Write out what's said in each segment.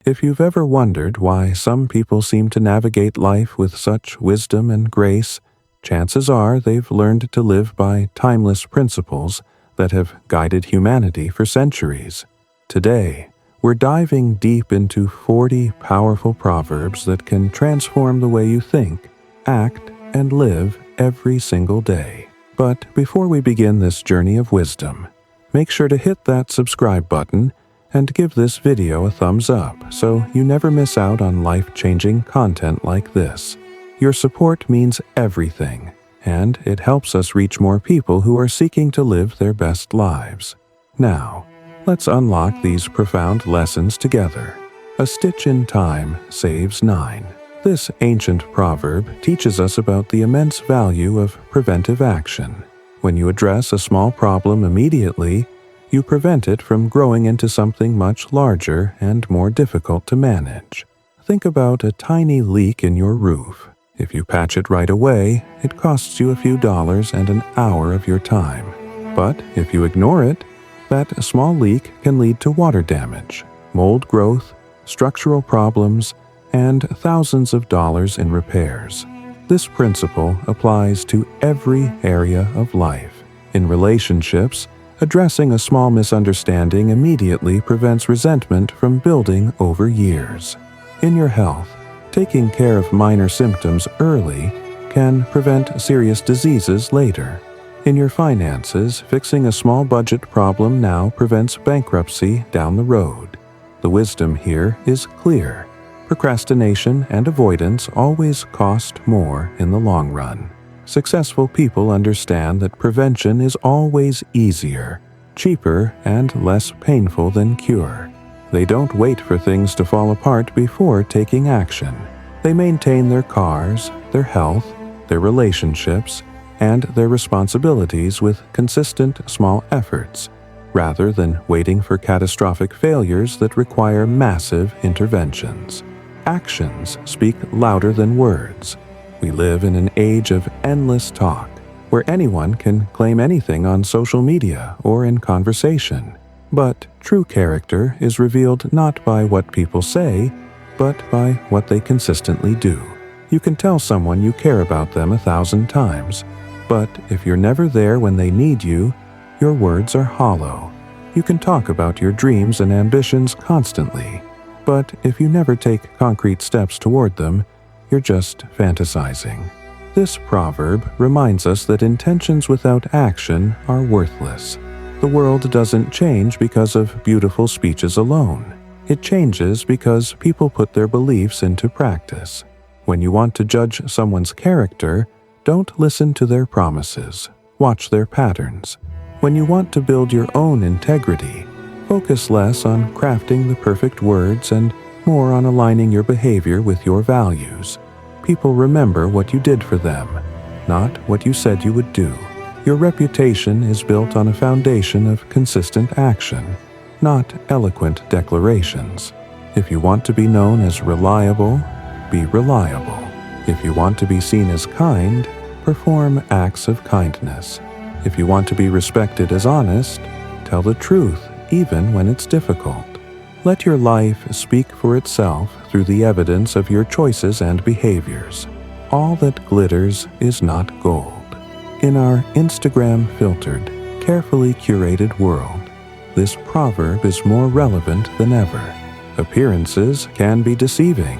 If you've ever wondered why some people seem to navigate life with such wisdom and grace, chances are they've learned to live by timeless principles that have guided humanity for centuries. Today, we're diving deep into 40 powerful proverbs that can transform the way you think, act, and live every single day. But before we begin this journey of wisdom, make sure to hit that subscribe button and give this video a thumbs up so you never miss out on life-changing content like this. Your support means everything, and it helps us reach more people who are seeking to live their best lives. Now, let's unlock these profound lessons together. A stitch in time saves 9. This ancient proverb teaches us about the immense value of preventive action. When you address a small problem immediately, you prevent it from growing into something much larger and more difficult to manage. Think about a tiny leak in your roof. If you patch it right away, it costs you a few dollars and an hour of your time. But if you ignore it, that small leak can lead to water damage, mold growth, structural problems, and thousands of dollars in repairs. This principle applies to every area of life. In relationships, addressing a small misunderstanding immediately prevents resentment from building over years. In your health, taking care of minor symptoms early can prevent serious diseases later. In your finances, fixing a small budget problem now prevents bankruptcy down the road. The wisdom here is clear. Procrastination and avoidance always cost more in the long run. Successful people understand that prevention is always easier, cheaper, and less painful than cure. They don't wait for things to fall apart before taking action. They maintain their cars, their health, their relationships, and their responsibilities with consistent small efforts, rather than waiting for catastrophic failures that require massive interventions. Actions speak louder than words. We live in an age of endless talk, where anyone can claim anything on social media or in conversation. But true character is revealed not by what people say, but by what they consistently do. You can tell someone you care about them 1,000 times, but if you're never there when they need you, your words are hollow. You can talk about your dreams and ambitions constantly, but if you never take concrete steps toward them, you're just fantasizing. This proverb reminds us that intentions without action are worthless. The world doesn't change because of beautiful speeches alone. It changes because people put their beliefs into practice. When you want to judge someone's character, don't listen to their promises. Watch their patterns. When you want to build your own integrity, focus less on crafting the perfect words and more on aligning your behavior with your values. People remember what you did for them, not what you said you would do. Your reputation is built on a foundation of consistent action, not eloquent declarations. If you want to be known as reliable, be reliable. If you want to be seen as kind, perform acts of kindness. If you want to be respected as honest, tell the truth even when it's difficult. Let your life speak for itself through the evidence of your choices and behaviors. All that glitters is not gold. In our Instagram-filtered, carefully curated world, this proverb is more relevant than ever. Appearances can be deceiving,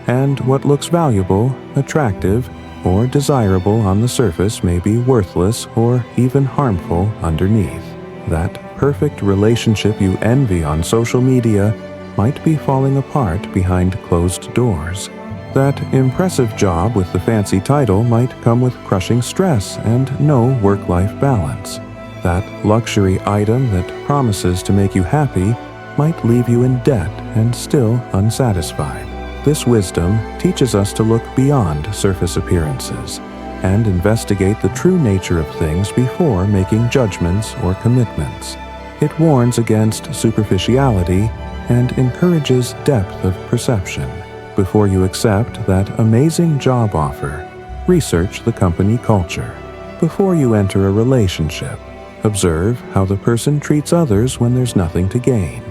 and what looks valuable, attractive, or desirable on the surface may be worthless or even harmful underneath. That perfect relationship you envy on social media might be falling apart behind closed doors. That impressive job with the fancy title might come with crushing stress and no work-life balance. That luxury item that promises to make you happy might leave you in debt and still unsatisfied. This wisdom teaches us to look beyond surface appearances and investigate the true nature of things before making judgments or commitments. It warns against superficiality and encourages depth of perception. Before you accept that amazing job offer, research the company culture. Before you enter a relationship, observe how the person treats others when there's nothing to gain.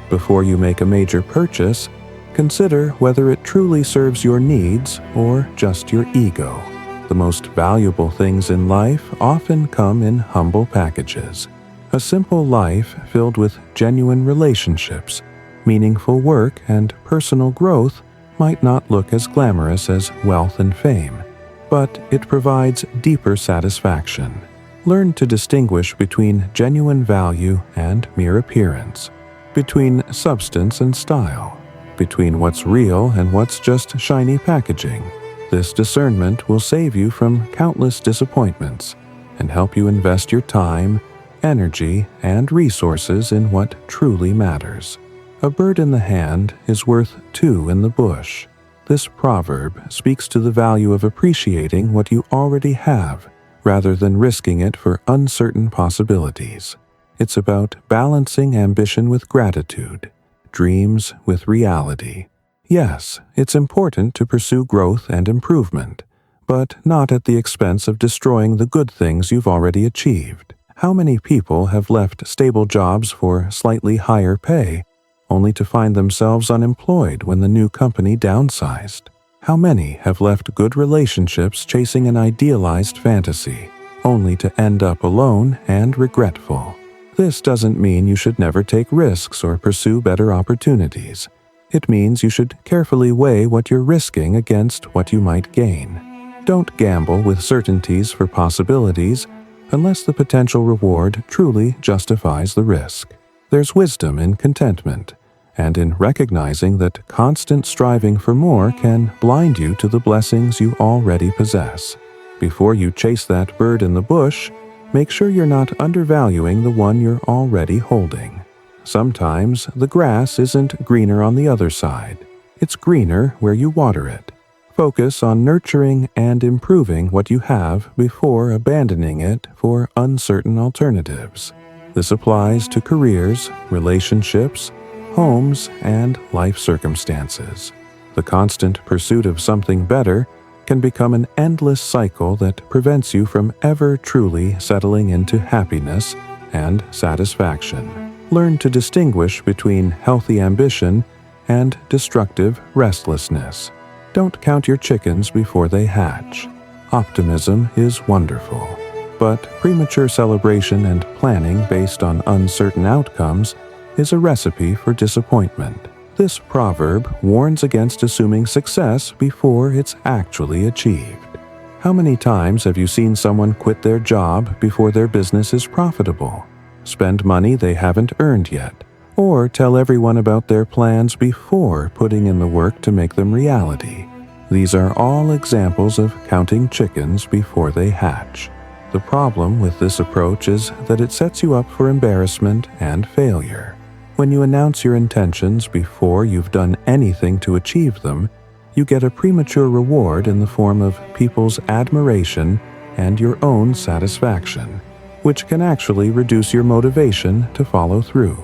Before you make a major purchase, Consider whether it truly serves your needs or just your ego. The most valuable things in life often come in humble packages. A simple life filled with genuine relationships, meaningful work, and personal growth might not look as glamorous as wealth and fame, but it provides deeper satisfaction. Learn to distinguish between genuine value and mere appearance, between substance and style, between what's real and what's just shiny packaging. This discernment will save you from countless disappointments and help you invest your time, energy, and resources in what truly matters. A bird in the hand is worth two in the bush. This proverb speaks to the value of appreciating what you already have rather than risking it for uncertain possibilities. It's about balancing ambition with gratitude, dreams with reality. Yes, it's important to pursue growth and improvement, but not at the expense of destroying the good things you've already achieved. How many people have left stable jobs for slightly higher pay, only to find themselves unemployed when the new company downsized? How many have left good relationships chasing an idealized fantasy, only to end up alone and regretful? This doesn't mean you should never take risks or pursue better opportunities. It means you should carefully weigh what you're risking against what you might gain. Don't gamble with certainties for possibilities unless the potential reward truly justifies the risk. There's wisdom in contentment, and in recognizing that constant striving for more can blind you to the blessings you already possess. Before you chase that bird in the bush, make sure you're not undervaluing the one you're already holding. Sometimes the grass isn't greener on the other side. It's greener where you water it. Focus on nurturing and improving what you have before abandoning it for uncertain alternatives. This applies to careers, relationships, homes, and life circumstances. The constant pursuit of something better can become an endless cycle that prevents you from ever truly settling into happiness and satisfaction. Learn to distinguish between healthy ambition and destructive restlessness. Don't count your chickens before they hatch. Optimism is wonderful, but premature celebration and planning based on uncertain outcomes is a recipe for disappointment. This proverb warns against assuming success before it's actually achieved. How many times have you seen someone quit their job before their business is profitable, spend money they haven't earned yet, or tell everyone about their plans before putting in the work to make them reality? These are all examples of counting chickens before they hatch. The problem with this approach is that it sets you up for embarrassment and failure. When you announce your intentions before you've done anything to achieve them, you get a premature reward in the form of people's admiration and your own satisfaction, which can actually reduce your motivation to follow through.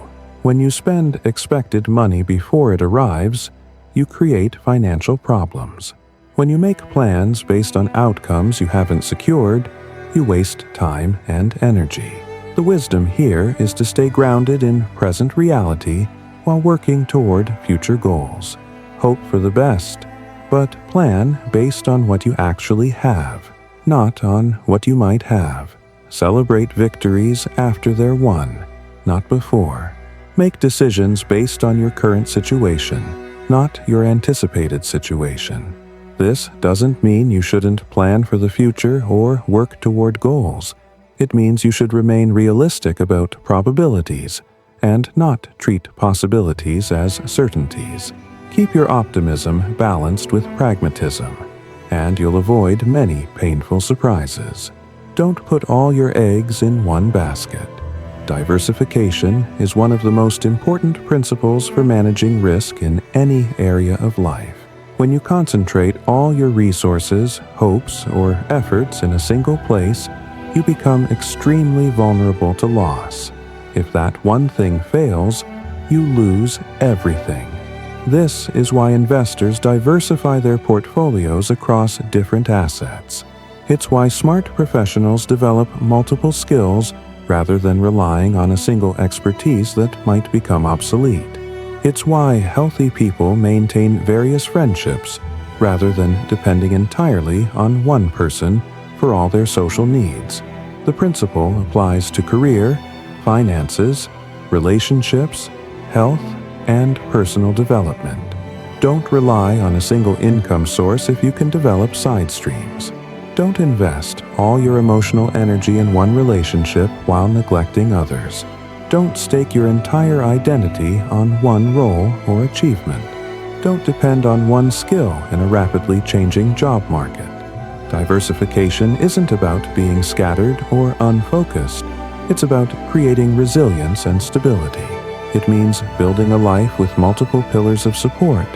When you spend expected money before it arrives, you create financial problems. When you make plans based on outcomes you haven't secured, you waste time and energy. The wisdom here is to stay grounded in present reality while working toward future goals. Hope for the best, but plan based on what you actually have, not on what you might have. Celebrate victories after they're won, not before. Make decisions based on your current situation, not your anticipated situation. This doesn't mean you shouldn't plan for the future or work toward goals. It means you should remain realistic about probabilities and not treat possibilities as certainties. Keep your optimism balanced with pragmatism, and you'll avoid many painful surprises. Don't put all your eggs in one basket. Diversification is one of the most important principles for managing risk in any area of life. When you concentrate all your resources, hopes, or efforts in a single place, you become extremely vulnerable to loss. If that one thing fails, you lose everything. This is why investors diversify their portfolios across different assets. It's why smart professionals develop multiple skills rather than relying on a single expertise that might become obsolete. It's why healthy people maintain various friendships rather than depending entirely on one person for all their social needs. The principle applies to career, finances, relationships, health, and personal development. Don't rely on a single income source if you can develop side streams. Don't invest all your emotional energy in one relationship while neglecting others. Don't stake your entire identity on one role or achievement. Don't depend on one skill in a rapidly changing job market. Diversification isn't about being scattered or unfocused. It's about creating resilience and stability. It means building a life with multiple pillars of support,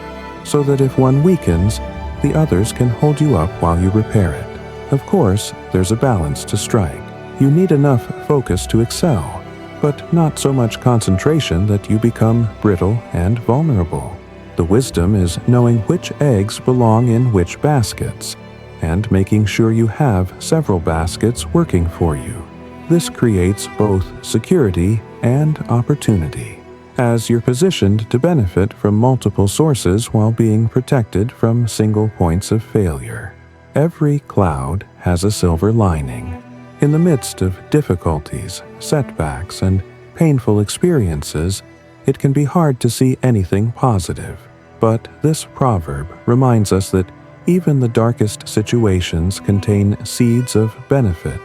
so that if one weakens, the others can hold you up while you repair it. Of course, there's a balance to strike. You need enough focus to excel, but not so much concentration that you become brittle and vulnerable. The wisdom is knowing which eggs belong in which baskets, and making sure you have several baskets working for you. This creates both security and opportunity, as you're positioned to benefit from multiple sources while being protected from single points of failure. Every cloud has a silver lining. In the midst of difficulties, setbacks, and painful experiences, it can be hard to see anything positive. But this proverb reminds us that even the darkest situations contain seeds of benefit,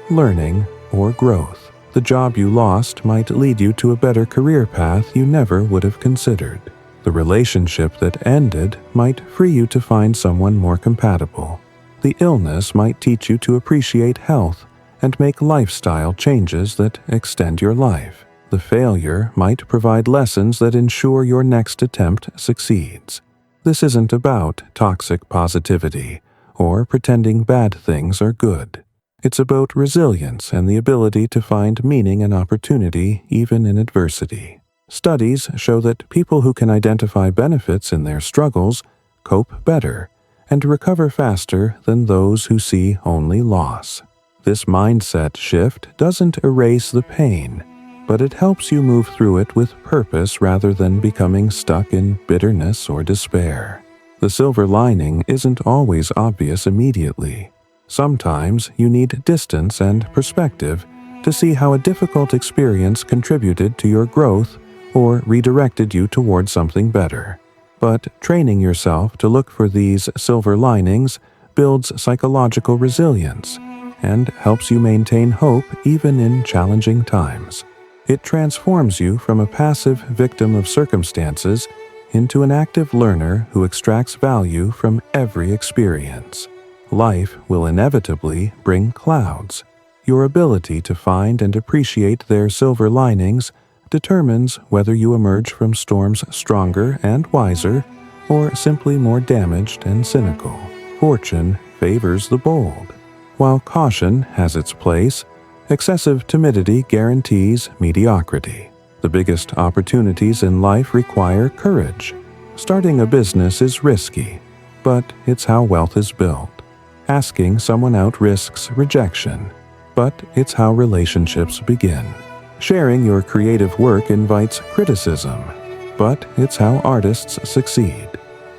learning, or growth. The job you lost might lead you to a better career path you never would have considered. The relationship that ended might free you to find someone more compatible. The illness might teach you to appreciate health and make lifestyle changes that extend your life. The failure might provide lessons that ensure your next attempt succeeds. This isn't about toxic positivity or pretending bad things are good. It's about resilience and the ability to find meaning and opportunity even in adversity. Studies show that people who can identify benefits in their struggles cope better and recover faster than those who see only loss. This mindset shift doesn't erase the pain, but it helps you move through it with purpose rather than becoming stuck in bitterness or despair. The silver lining isn't always obvious immediately. Sometimes you need distance and perspective to see how a difficult experience contributed to your growth or redirected you toward something better. But training yourself to look for these silver linings builds psychological resilience and helps you maintain hope even in challenging times. It transforms you from a passive victim of circumstances into an active learner who extracts value from every experience. Life will inevitably bring clouds. Your ability to find and appreciate their silver linings determines whether you emerge from storms stronger and wiser, or simply more damaged and cynical. Fortune favors the bold. While caution has its place, excessive timidity guarantees mediocrity. The biggest opportunities in life require courage. Starting a business is risky, but it's how wealth is built. Asking someone out risks rejection, but it's how relationships begin. Sharing your creative work invites criticism, but it's how artists succeed.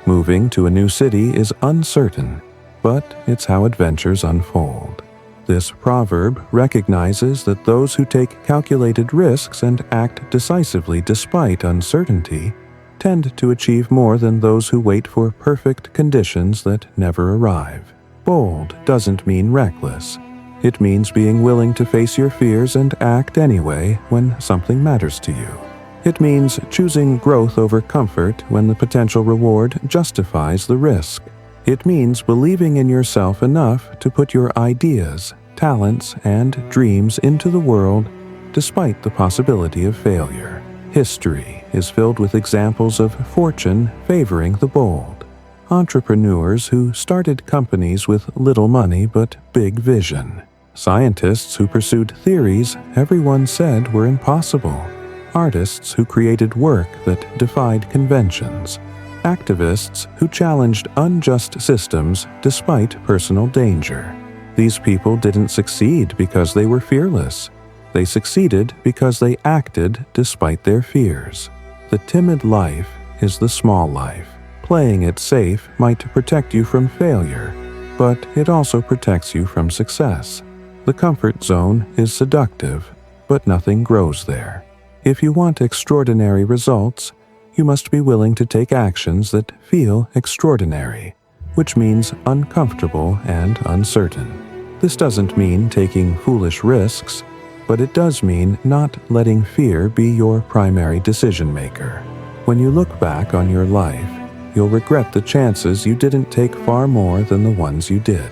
Moving to a new city is uncertain, but it's how adventures unfold. This proverb recognizes that those who take calculated risks and act decisively despite uncertainty tend to achieve more than those who wait for perfect conditions that never arrive. Bold doesn't mean reckless. It means being willing to face your fears and act anyway when something matters to you. It means choosing growth over comfort when the potential reward justifies the risk. It means believing in yourself enough to put your ideas, talents, and dreams into the world despite the possibility of failure. History is filled with examples of fortune favoring the bold. Entrepreneurs who started companies with little money but big vision. Scientists who pursued theories everyone said were impossible. Artists who created work that defied conventions. Activists who challenged unjust systems despite personal danger. These people didn't succeed because they were fearless. They succeeded because they acted despite their fears. The timid life is the small life. Playing it safe might protect you from failure, but it also protects you from success. The comfort zone is seductive, but nothing grows there. If you want extraordinary results, you must be willing to take actions that feel extraordinary, which means uncomfortable and uncertain. This doesn't mean taking foolish risks, but it does mean not letting fear be your primary decision maker. When you look back on your life, you'll regret the chances you didn't take far more than the ones you did.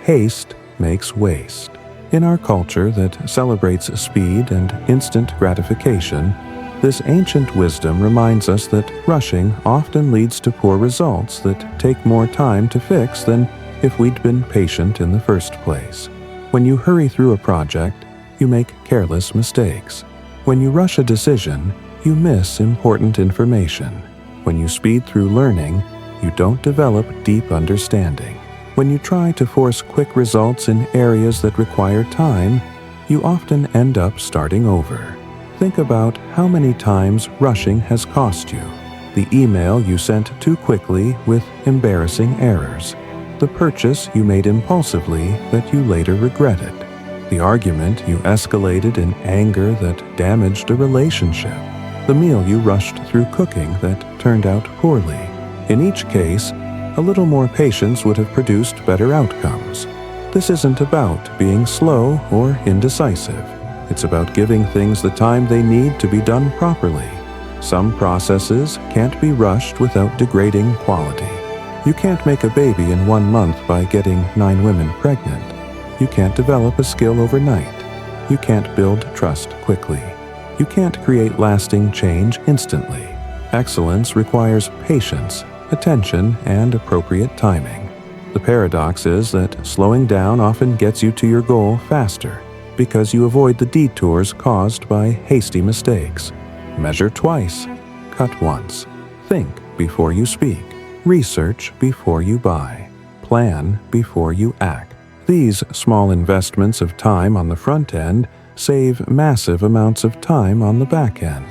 Haste makes waste. In our culture that celebrates speed and instant gratification, this ancient wisdom reminds us that rushing often leads to poor results that take more time to fix than if we'd been patient in the first place. When you hurry through a project, you make careless mistakes. When you rush a decision, you miss important information. When you speed through learning, you don't develop deep understanding. When you try to force quick results in areas that require time, you often end up starting over. Think about how many times rushing has cost you. The email you sent too quickly with embarrassing errors. The purchase you made impulsively that you later regretted. The argument you escalated in anger that damaged a relationship. The meal you rushed through cooking that turned out poorly. In each case, a little more patience would have produced better outcomes. This isn't about being slow or indecisive. It's about giving things the time they need to be done properly. Some processes can't be rushed without degrading quality. You can't make a baby in 1 month by getting 9 women pregnant. You can't develop a skill overnight. You can't build trust quickly. You can't create lasting change instantly. Excellence requires patience, attention, and appropriate timing. The paradox is that slowing down often gets you to your goal faster because you avoid the detours caused by hasty mistakes. Measure twice, cut once. Think before you speak. Research before you buy. Plan before you act. These small investments of time on the front end save massive amounts of time on the back end.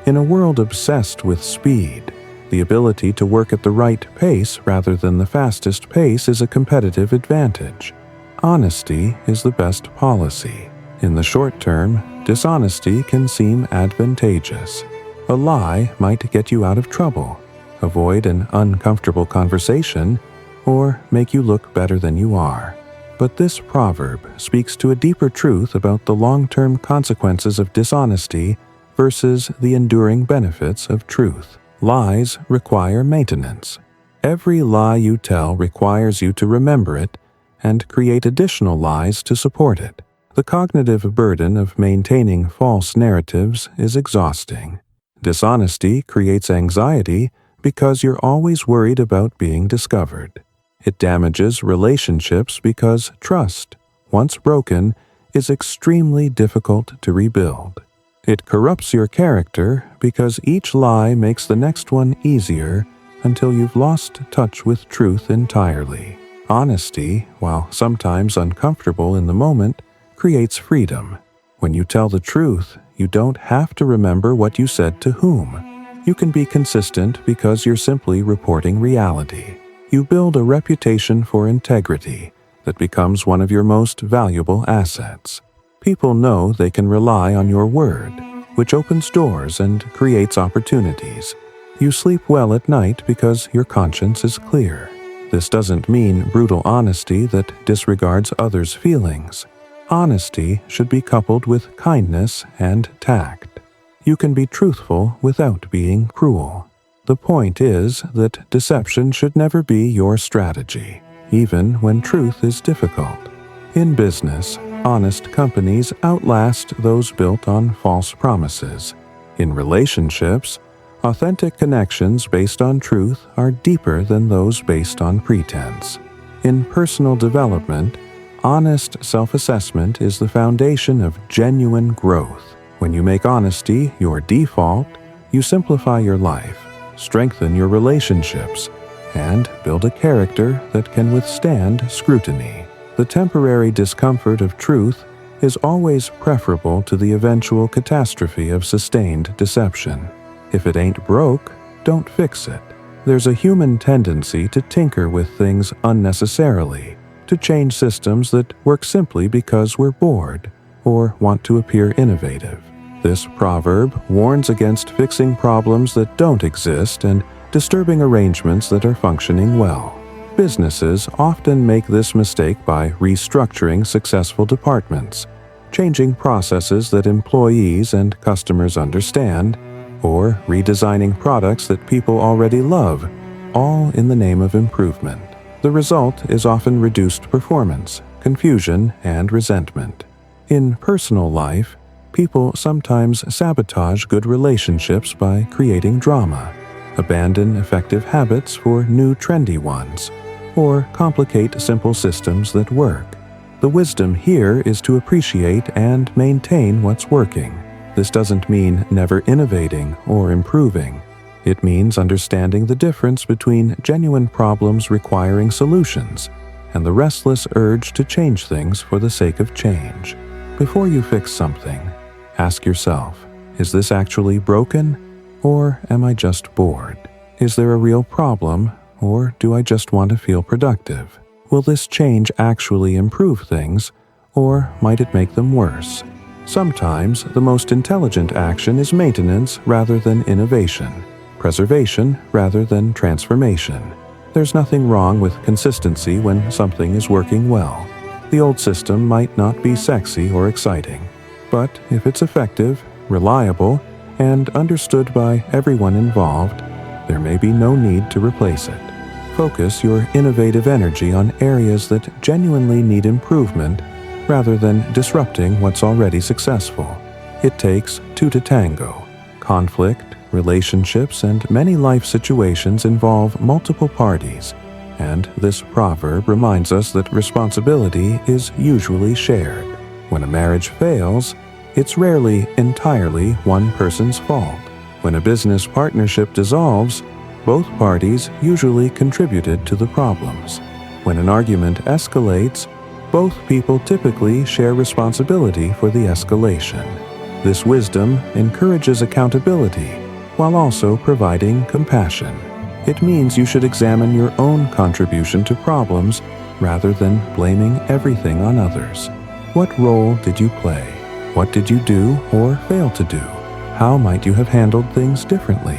In a world obsessed with speed, the ability to work at the right pace rather than the fastest pace is a competitive advantage. Honesty is the best policy. In the short term, dishonesty can seem advantageous. A lie might get you out of trouble, avoid an uncomfortable conversation, or make you look better than you are. But this proverb speaks to a deeper truth about the long-term consequences of dishonesty versus the enduring benefits of truth. Lies require maintenance. Every lie you tell requires you to remember it and create additional lies to support it. The cognitive burden of maintaining false narratives is exhausting. Dishonesty creates anxiety because you're always worried about being discovered. It damages relationships because trust, once broken, is extremely difficult to rebuild. It corrupts your character because each lie makes the next one easier until you've lost touch with truth entirely. Honesty, while sometimes uncomfortable in the moment, creates freedom. When you tell the truth, you don't have to remember what you said to whom. You can be consistent because you're simply reporting reality. You build a reputation for integrity that becomes one of your most valuable assets. People know they can rely on your word, which opens doors and creates opportunities. You sleep well at night because your conscience is clear. This doesn't mean brutal honesty that disregards others' feelings. Honesty should be coupled with kindness and tact. You can be truthful without being cruel. The point is that deception should never be your strategy, even when truth is difficult. In business, honest companies outlast those built on false promises. In relationships, authentic connections based on truth are deeper than those based on pretense. In personal development, honest self-assessment is the foundation of genuine growth. When you make honesty your default, you simplify your life, strengthen your relationships, and build a character that can withstand scrutiny. The temporary discomfort of truth is always preferable to the eventual catastrophe of sustained deception. If it ain't broke, don't fix it. There's a human tendency to tinker with things unnecessarily, to change systems that work simply because we're bored or want to appear innovative. This proverb warns against fixing problems that don't exist and disturbing arrangements that are functioning well. Businesses often make this mistake by restructuring successful departments, changing processes that employees and customers understand, or redesigning products that people already love, all in the name of improvement. The result is often reduced performance, confusion, and resentment. In personal life, people sometimes sabotage good relationships by creating drama, abandon effective habits for new trendy ones, or complicate simple systems that work. The wisdom here is to appreciate and maintain what's working. This doesn't mean never innovating or improving. It means understanding the difference between genuine problems requiring solutions and the restless urge to change things for the sake of change. Before you fix something, ask yourself, is this actually broken, or am I just bored? Is there a real problem, or do I just want to feel productive? Will this change actually improve things, or might it make them worse? Sometimes the most intelligent action is maintenance rather than innovation, preservation rather than transformation. There's nothing wrong with consistency when something is working well. The old system might not be sexy or exciting, but if it's effective, reliable, and understood by everyone involved, there may be no need to replace it. Focus your innovative energy on areas that genuinely need improvement rather than disrupting what's already successful. It takes two to tango. Conflict, relationships, and many life situations involve multiple parties, and this proverb reminds us that responsibility is usually shared. When a marriage fails, it's rarely entirely one person's fault. When a business partnership dissolves, both parties usually contributed to the problems. When an argument escalates, both people typically share responsibility for the escalation. This wisdom encourages accountability while also providing compassion. It means you should examine your own contribution to problems rather than blaming everything on others. What role did you play? What did you do or fail to do? How might you have handled things differently?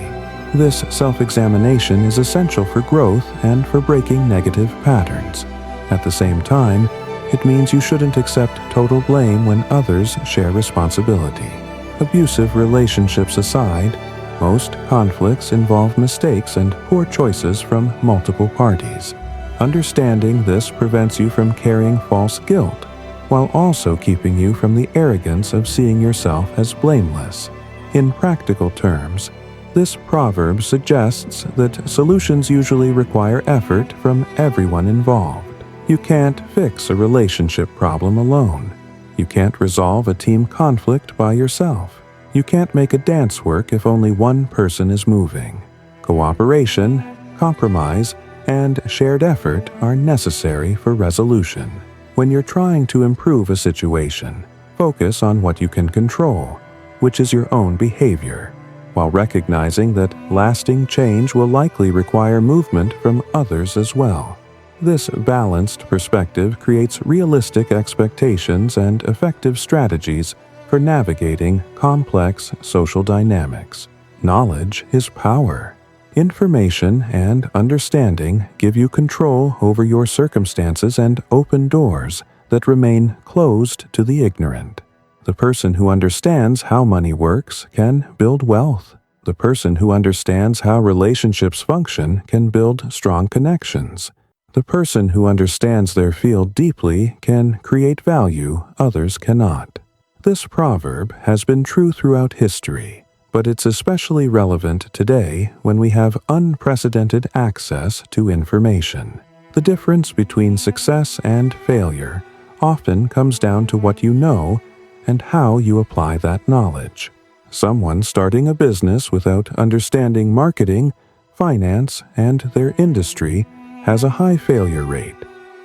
This self-examination is essential for growth and for breaking negative patterns. At the same time, it means you shouldn't accept total blame when others share responsibility. Abusive relationships aside, most conflicts involve mistakes and poor choices from multiple parties. Understanding this prevents you from carrying false guilt, while also keeping you from the arrogance of seeing yourself as blameless. In practical terms, this proverb suggests that solutions usually require effort from everyone involved. You can't fix a relationship problem alone. You can't resolve a team conflict by yourself. You can't make a dance work if only one person is moving. Cooperation, compromise, and shared effort are necessary for resolution. When you're trying to improve a situation, focus on what you can control, which is your own behavior, while recognizing that lasting change will likely require movement from others as well. This balanced perspective creates realistic expectations and effective strategies for navigating complex social dynamics. Knowledge is power. Information and understanding give you control over your circumstances and open doors that remain closed to the ignorant. The person who understands how money works can build wealth. The person who understands how relationships function can build strong connections. The person who understands their field deeply can create value others cannot. This proverb has been true throughout history, but it's especially relevant today when we have unprecedented access to information. The difference between success and failure often comes down to what you know and how you apply that knowledge. Someone starting a business without understanding marketing, finance, and their industry has a high failure rate.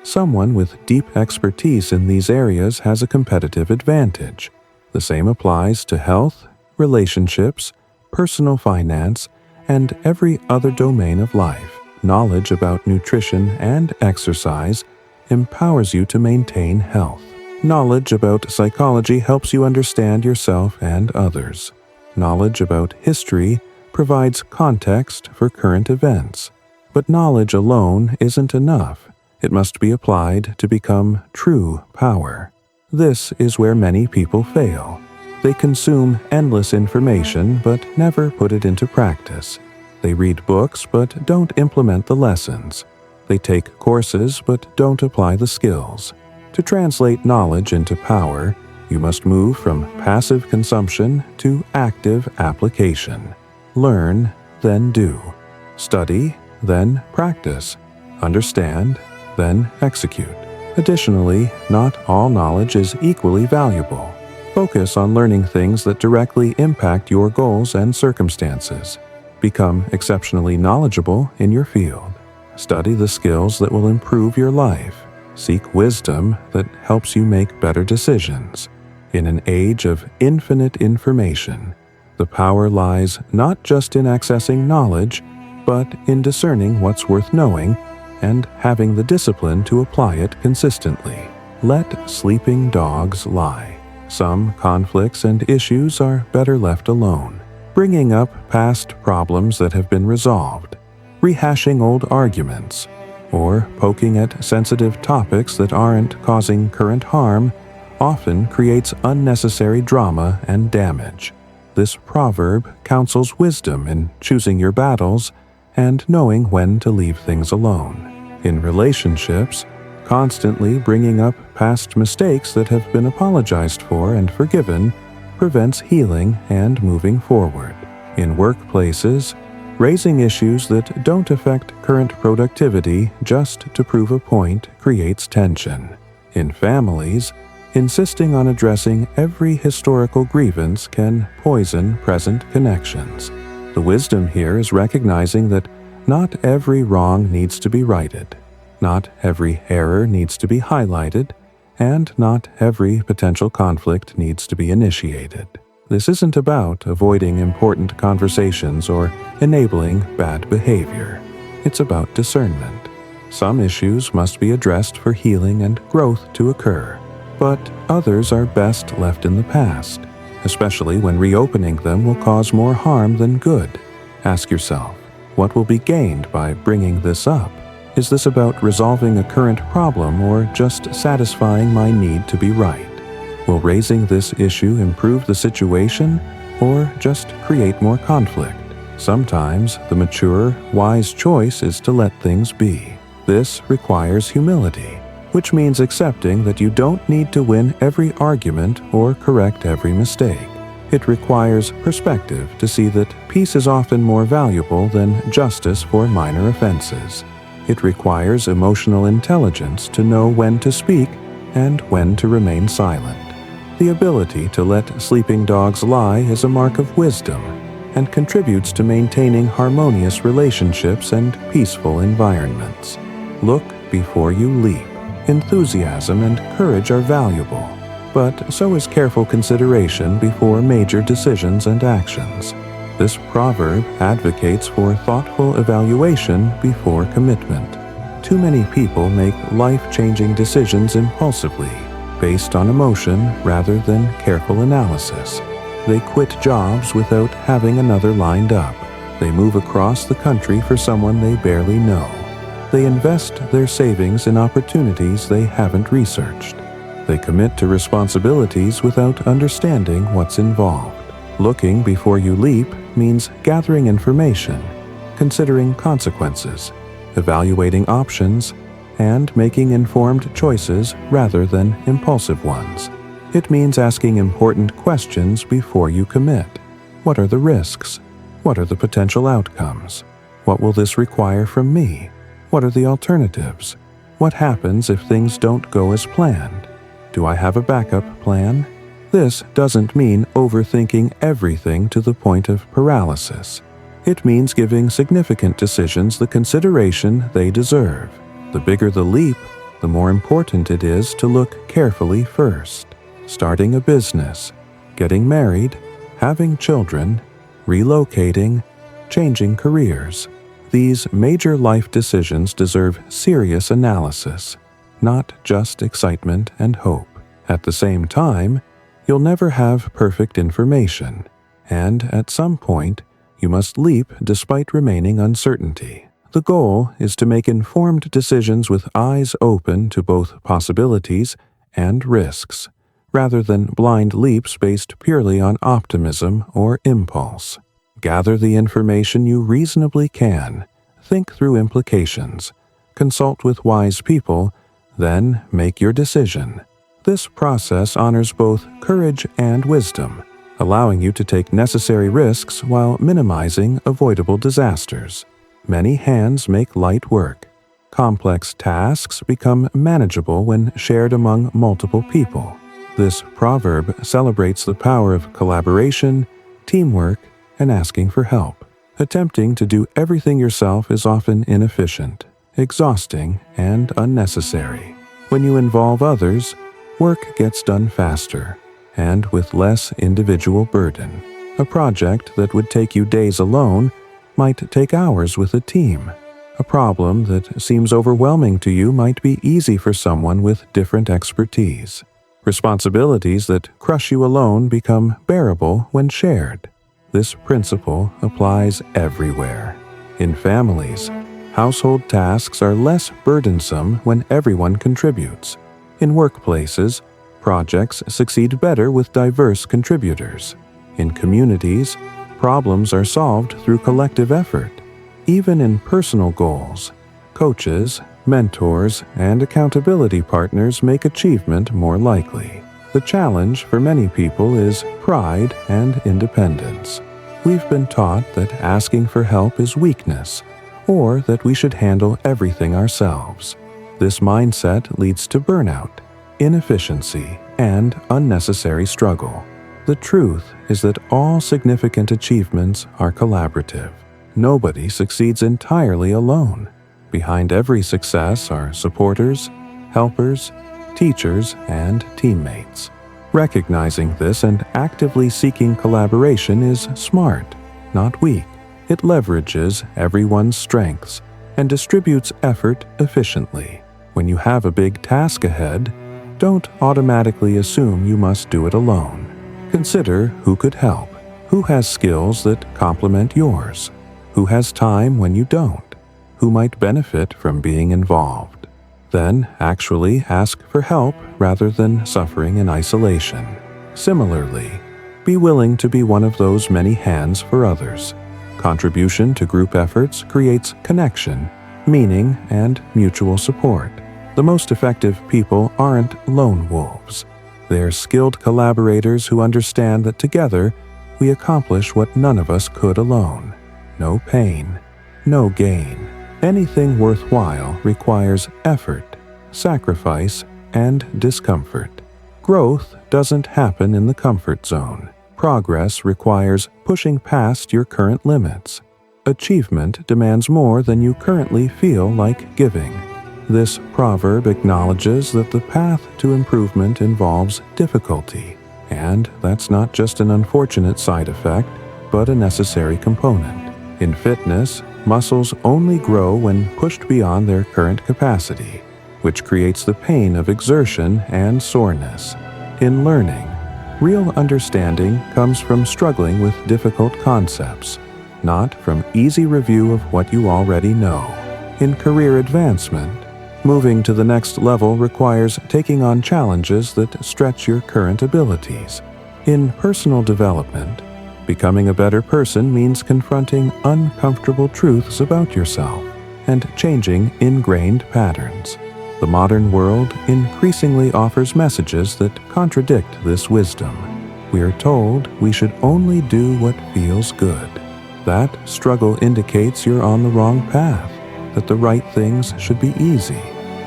Someone with deep expertise in these areas has a competitive advantage. The same applies to health, relationships, personal finance, and every other domain of life. Knowledge about nutrition and exercise empowers you to maintain health. Knowledge about psychology helps you understand yourself and others. Knowledge about history provides context for current events. But knowledge alone isn't enough. It must be applied to become true power. This is where many people fail. They consume endless information but never put it into practice. They read books but don't implement the lessons. They take courses but don't apply the skills. To translate knowledge into power, you must move from passive consumption to active application. Learn, then do. Study, then practice. Understand, then execute. Additionally, not all knowledge is equally valuable. Focus on learning things that directly impact your goals and circumstances. Become exceptionally knowledgeable in your field. Study the skills that will improve your life. Seek wisdom that helps you make better decisions. In an age of infinite information, the power lies not just in accessing knowledge, but in discerning what's worth knowing and having the discipline to apply it consistently. Let sleeping dogs lie. Some conflicts and issues are better left alone. Bringing up past problems that have been resolved, rehashing old arguments, or poking at sensitive topics that aren't causing current harm often creates unnecessary drama and damage. This proverb counsels wisdom in choosing your battles and knowing when to leave things alone. In relationships, constantly bringing up past mistakes that have been apologized for and forgiven prevents healing and moving forward. In workplaces, raising issues that don't affect current productivity just to prove a point creates tension. In families, insisting on addressing every historical grievance can poison present connections. The wisdom here is recognizing that not every wrong needs to be righted, not every error needs to be highlighted, and not every potential conflict needs to be initiated. This isn't about avoiding important conversations or enabling bad behavior. It's about discernment. Some issues must be addressed for healing and growth to occur, but others are best left in the past, especially when reopening them will cause more harm than good. Ask yourself, what will be gained by bringing this up? Is this about resolving a current problem or just satisfying my need to be right? Will raising this issue improve the situation or just create more conflict? Sometimes the mature, wise choice is to let things be. This requires humility, which means accepting that you don't need to win every argument or correct every mistake. It requires perspective to see that peace is often more valuable than justice for minor offenses. It requires emotional intelligence to know when to speak and when to remain silent. The ability to let sleeping dogs lie is a mark of wisdom and contributes to maintaining harmonious relationships and peaceful environments. Look before you leap. Enthusiasm and courage are valuable, but so is careful consideration before major decisions and actions. This proverb advocates for thoughtful evaluation before commitment. Too many people make life-changing decisions impulsively, based on emotion rather than careful analysis. They quit jobs without having another lined up. They move across the country for someone they barely know. They invest their savings in opportunities they haven't researched. They commit to responsibilities without understanding what's involved. Looking before you leap means gathering information, considering consequences, evaluating options, and making informed choices rather than impulsive ones. It means asking important questions before you commit. What are the risks? What are the potential outcomes? What will this require from me? What are the alternatives? What happens if things don't go as planned? Do I have a backup plan? This doesn't mean overthinking everything to the point of paralysis. It means giving significant decisions the consideration they deserve. The bigger the leap, the more important it is to look carefully first. Starting a business, getting married, having children, relocating, changing careers. These major life decisions deserve serious analysis, not just excitement and hope. At the same time, you'll never have perfect information, and at some point, you must leap despite remaining uncertainty. The goal is to make informed decisions with eyes open to both possibilities and risks, rather than blind leaps based purely on optimism or impulse. Gather the information you reasonably can, think through implications, consult with wise people, then make your decision. This process honors both courage and wisdom, allowing you to take necessary risks while minimizing avoidable disasters. Many hands make light work. Complex tasks become manageable when shared among multiple people. This proverb celebrates the power of collaboration, teamwork, and asking for help. Attempting to do everything yourself is often inefficient, exhausting, and unnecessary. When you involve others, work gets done faster and with less individual burden. A project that would take you days alone might take hours with a team. A problem that seems overwhelming to you might be easy for someone with different expertise. Responsibilities that crush you alone become bearable when shared. This principle applies everywhere. In families, household tasks are less burdensome when everyone contributes. In workplaces, projects succeed better with diverse contributors. In communities, problems are solved through collective effort. Even in personal goals, coaches, mentors, and accountability partners make achievement more likely. The challenge for many people is pride and independence. We've been taught that asking for help is weakness, or that we should handle everything ourselves. This mindset leads to burnout, inefficiency, and unnecessary struggle. The truth is that all significant achievements are collaborative. Nobody succeeds entirely alone. Behind every success are supporters, helpers, teachers, and teammates. Recognizing this and actively seeking collaboration is smart, not weak. It leverages everyone's strengths and distributes effort efficiently. When you have a big task ahead, don't automatically assume you must do it alone. Consider who could help, who has skills that complement yours, who has time when you don't, who might benefit from being involved. Then actually ask for help rather than suffering in isolation. Similarly, be willing to be one of those many hands for others. Contribution to group efforts creates connection, meaning, and mutual support. The most effective people aren't lone wolves. They're skilled collaborators who understand that together we accomplish what none of us could alone. No pain, no gain. Anything worthwhile requires effort, sacrifice, and discomfort. Growth doesn't happen in the comfort zone. Progress requires pushing past your current limits. Achievement demands more than you currently feel like giving. This proverb acknowledges that the path to improvement involves difficulty, and that's not just an unfortunate side effect, but a necessary component. In fitness, muscles only grow when pushed beyond their current capacity, which creates the pain of exertion and soreness. In learning, real understanding comes from struggling with difficult concepts, not from easy review of what you already know. In career advancement, moving to the next level requires taking on challenges that stretch your current abilities. In personal development, becoming a better person means confronting uncomfortable truths about yourself and changing ingrained patterns. The modern world increasingly offers messages that contradict this wisdom. We are told we should only do what feels good. That struggle indicates you're on the wrong path, that the right things should be easy.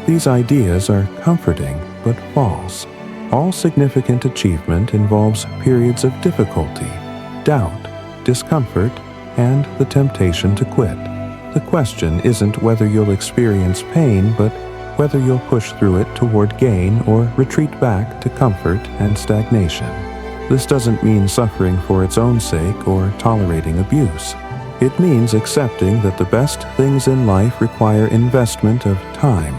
These ideas are comforting but false. All significant achievement involves periods of difficulty, doubt, discomfort, and the temptation to quit. The question isn't whether you'll experience pain, but whether you'll push through it toward gain or retreat back to comfort and stagnation. This doesn't mean suffering for its own sake or tolerating abuse. It means accepting that the best things in life require investment of time,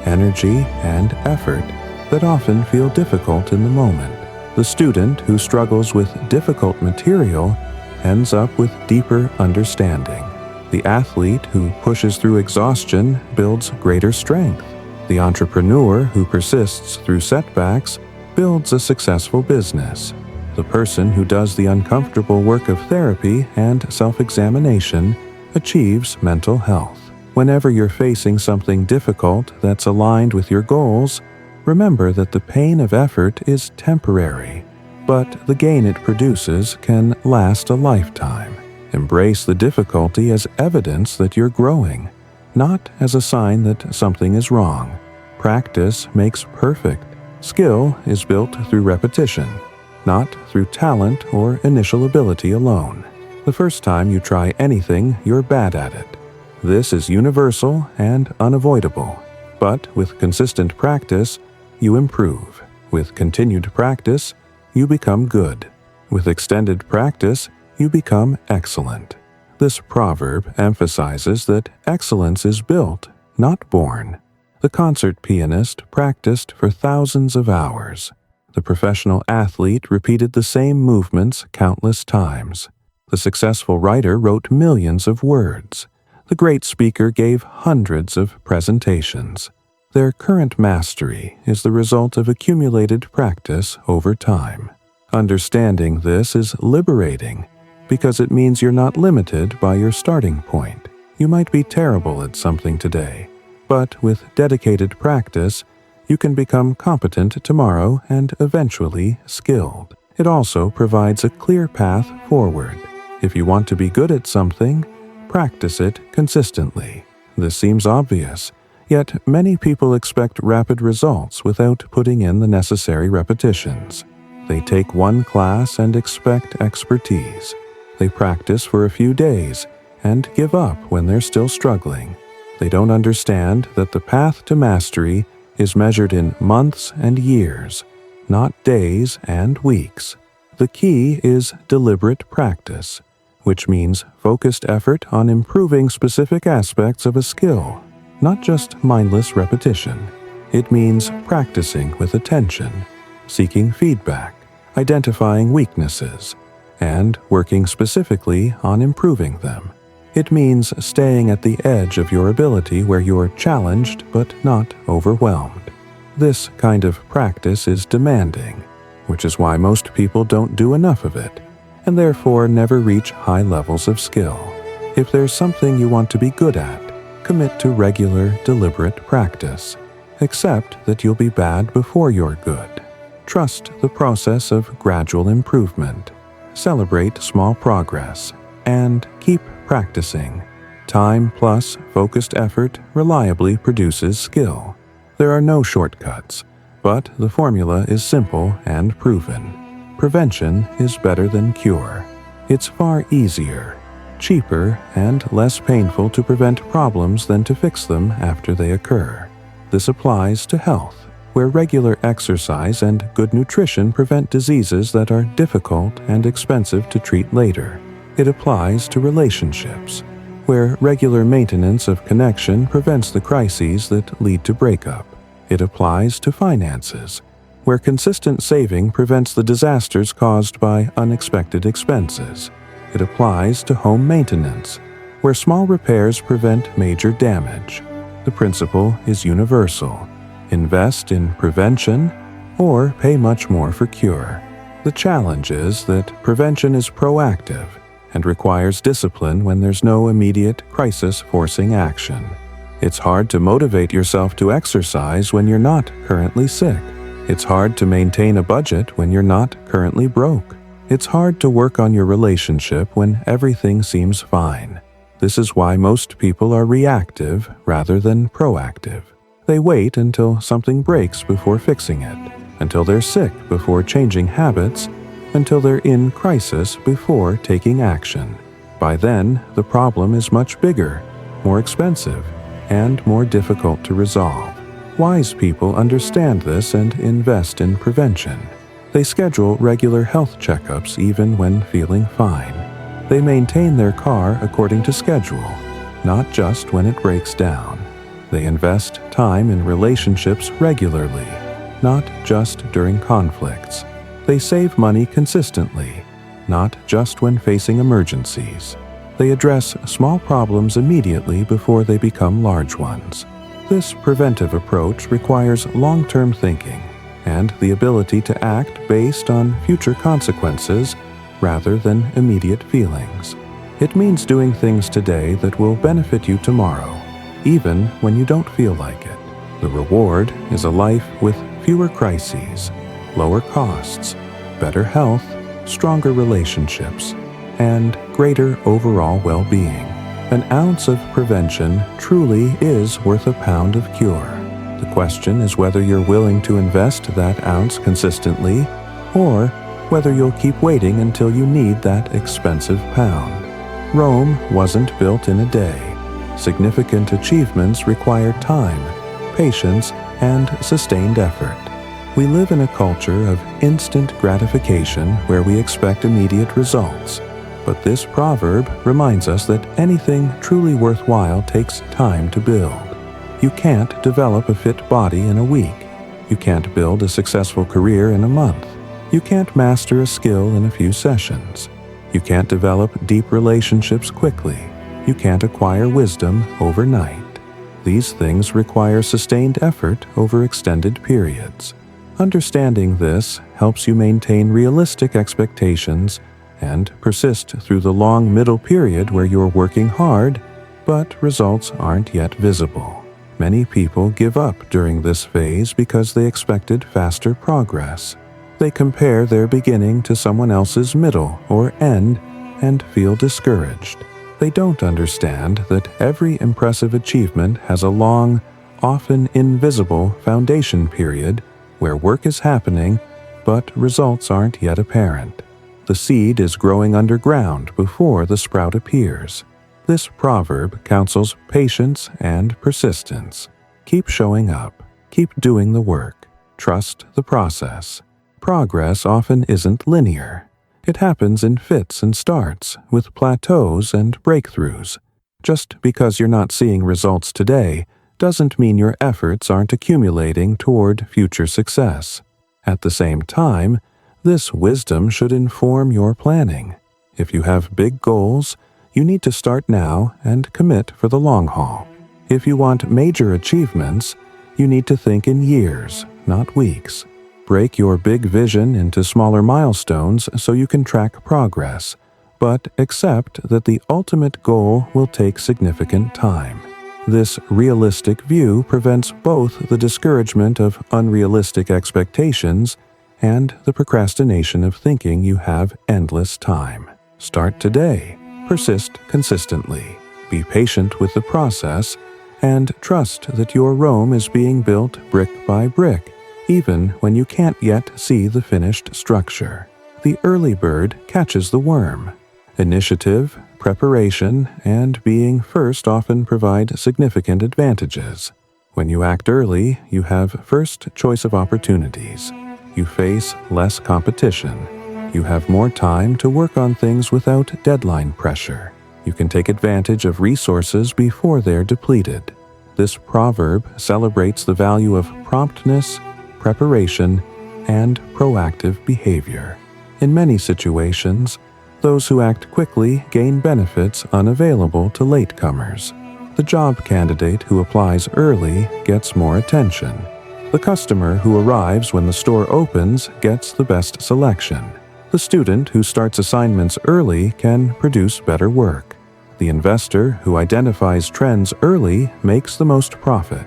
energy, and effort that often feel difficult in the moment. The student who struggles with difficult material ends up with deeper understanding. The athlete who pushes through exhaustion builds greater strength. The entrepreneur who persists through setbacks builds a successful business. The person who does the uncomfortable work of therapy and self-examination achieves mental health. Whenever you're facing something difficult that's aligned with your goals, remember that the pain of effort is temporary, but the gain it produces can last a lifetime. Embrace the difficulty as evidence that you're growing, not as a sign that something is wrong. Practice makes perfect. Skill is built through repetition, not through talent or initial ability alone. The first time you try anything, you're bad at it. This is universal and unavoidable. But with consistent practice, you improve. With continued practice, you become good. With extended practice, you become excellent. This proverb emphasizes that excellence is built, not born. The concert pianist practiced for thousands of hours. The professional athlete repeated the same movements countless times. The successful writer wrote millions of words. The great speaker gave hundreds of presentations. Their current mastery is the result of accumulated practice over time. Understanding this is liberating because it means you're not limited by your starting point. You might be terrible at something today, but with dedicated practice, you can become competent tomorrow and eventually skilled. It also provides a clear path forward. If you want to be good at something, practice it consistently. This seems obvious, yet many people expect rapid results without putting in the necessary repetitions. They take one class and expect expertise. They practice for a few days and give up when they're still struggling. They don't understand that the path to mastery is measured in months and years, not days and weeks. The key is deliberate practice, which means focused effort on improving specific aspects of a skill, not just mindless repetition. It means practicing with attention, seeking feedback, identifying weaknesses, and working specifically on improving them. It means staying at the edge of your ability where you're challenged but not overwhelmed. This kind of practice is demanding, which is why most people don't do enough of it, and therefore never reach high levels of skill. If there's something you want to be good at, commit to regular, deliberate practice. Accept that you'll be bad before you're good. Trust the process of gradual improvement. Celebrate small progress, and keep practicing. Time plus focused effort reliably produces skill. There are no shortcuts, but the formula is simple and proven. Prevention is better than cure. It's far easier, cheaper, and less painful to prevent problems than to fix them after they occur. This applies to health, where regular exercise and good nutrition prevent diseases that are difficult and expensive to treat later. It applies to relationships, where regular maintenance of connection prevents the crises that lead to breakup. It applies to finances, where consistent saving prevents the disasters caused by unexpected expenses. It applies to home maintenance, where small repairs prevent major damage. The principle is universal. Invest in prevention or pay much more for cure. The challenge is that prevention is proactive and requires discipline when there's no immediate crisis forcing action. It's hard to motivate yourself to exercise when you're not currently sick. It's hard to maintain a budget when you're not currently broke. It's hard to work on your relationship when everything seems fine. This is why most people are reactive rather than proactive. They wait until something breaks before fixing it, until they're sick before changing habits, until they're in crisis before taking action. By then, the problem is much bigger, more expensive, and more difficult to resolve. Wise people understand this and invest in prevention. They schedule regular health checkups even when feeling fine. They maintain their car according to schedule, not just when it breaks down. They invest time in relationships regularly, not just during conflicts. They save money consistently, not just when facing emergencies. They address small problems immediately before they become large ones. This preventive approach requires long-term thinking and the ability to act based on future consequences rather than immediate feelings. It means doing things today that will benefit you tomorrow, even when you don't feel like it. The reward is a life with fewer crises, lower costs, better health, stronger relationships, and greater overall well-being. An ounce of prevention truly is worth a pound of cure. The question is whether you're willing to invest that ounce consistently, or whether you'll keep waiting until you need that expensive pound. Rome wasn't built in a day. Significant achievements require time, patience, and sustained effort. We live in a culture of instant gratification where we expect immediate results. But this proverb reminds us that anything truly worthwhile takes time to build. You can't develop a fit body in a week. You can't build a successful career in a month. You can't master a skill in a few sessions. You can't develop deep relationships quickly. You can't acquire wisdom overnight. These things require sustained effort over extended periods. Understanding this helps you maintain realistic expectations and persist through the long middle period where you're working hard, but results aren't yet visible. Many people give up during this phase because they expected faster progress. They compare their beginning to someone else's middle or end and feel discouraged. They don't understand that every impressive achievement has a long, often invisible foundation period where work is happening, but results aren't yet apparent. The seed is growing underground before the sprout appears. This proverb counsels patience and persistence. Keep showing up. Keep doing the work. Trust the process. Progress often isn't linear. It happens in fits and starts, with plateaus and breakthroughs. Just because you're not seeing results today doesn't mean your efforts aren't accumulating toward future success. At the same time, this wisdom should inform your planning. If you have big goals, you need to start now and commit for the long haul. If you want major achievements, you need to think in years, not weeks. Break your big vision into smaller milestones so you can track progress, but accept that the ultimate goal will take significant time. This realistic view prevents both the discouragement of unrealistic expectations and the procrastination of thinking you have endless time. Start today. Persist consistently. Be patient with the process, and trust that your Rome is being built brick by brick, even when you can't yet see the finished structure. The early bird catches the worm. Initiative, preparation, and being first often provide significant advantages. When you act early, you have first choice of opportunities. You face less competition. You have more time to work on things without deadline pressure. You can take advantage of resources before they're depleted. This proverb celebrates the value of promptness, preparation, and proactive behavior. In many situations, those who act quickly gain benefits unavailable to latecomers. The job candidate who applies early gets more attention. The customer who arrives when the store opens gets the best selection. The student who starts assignments early can produce better work. The investor who identifies trends early makes the most profit.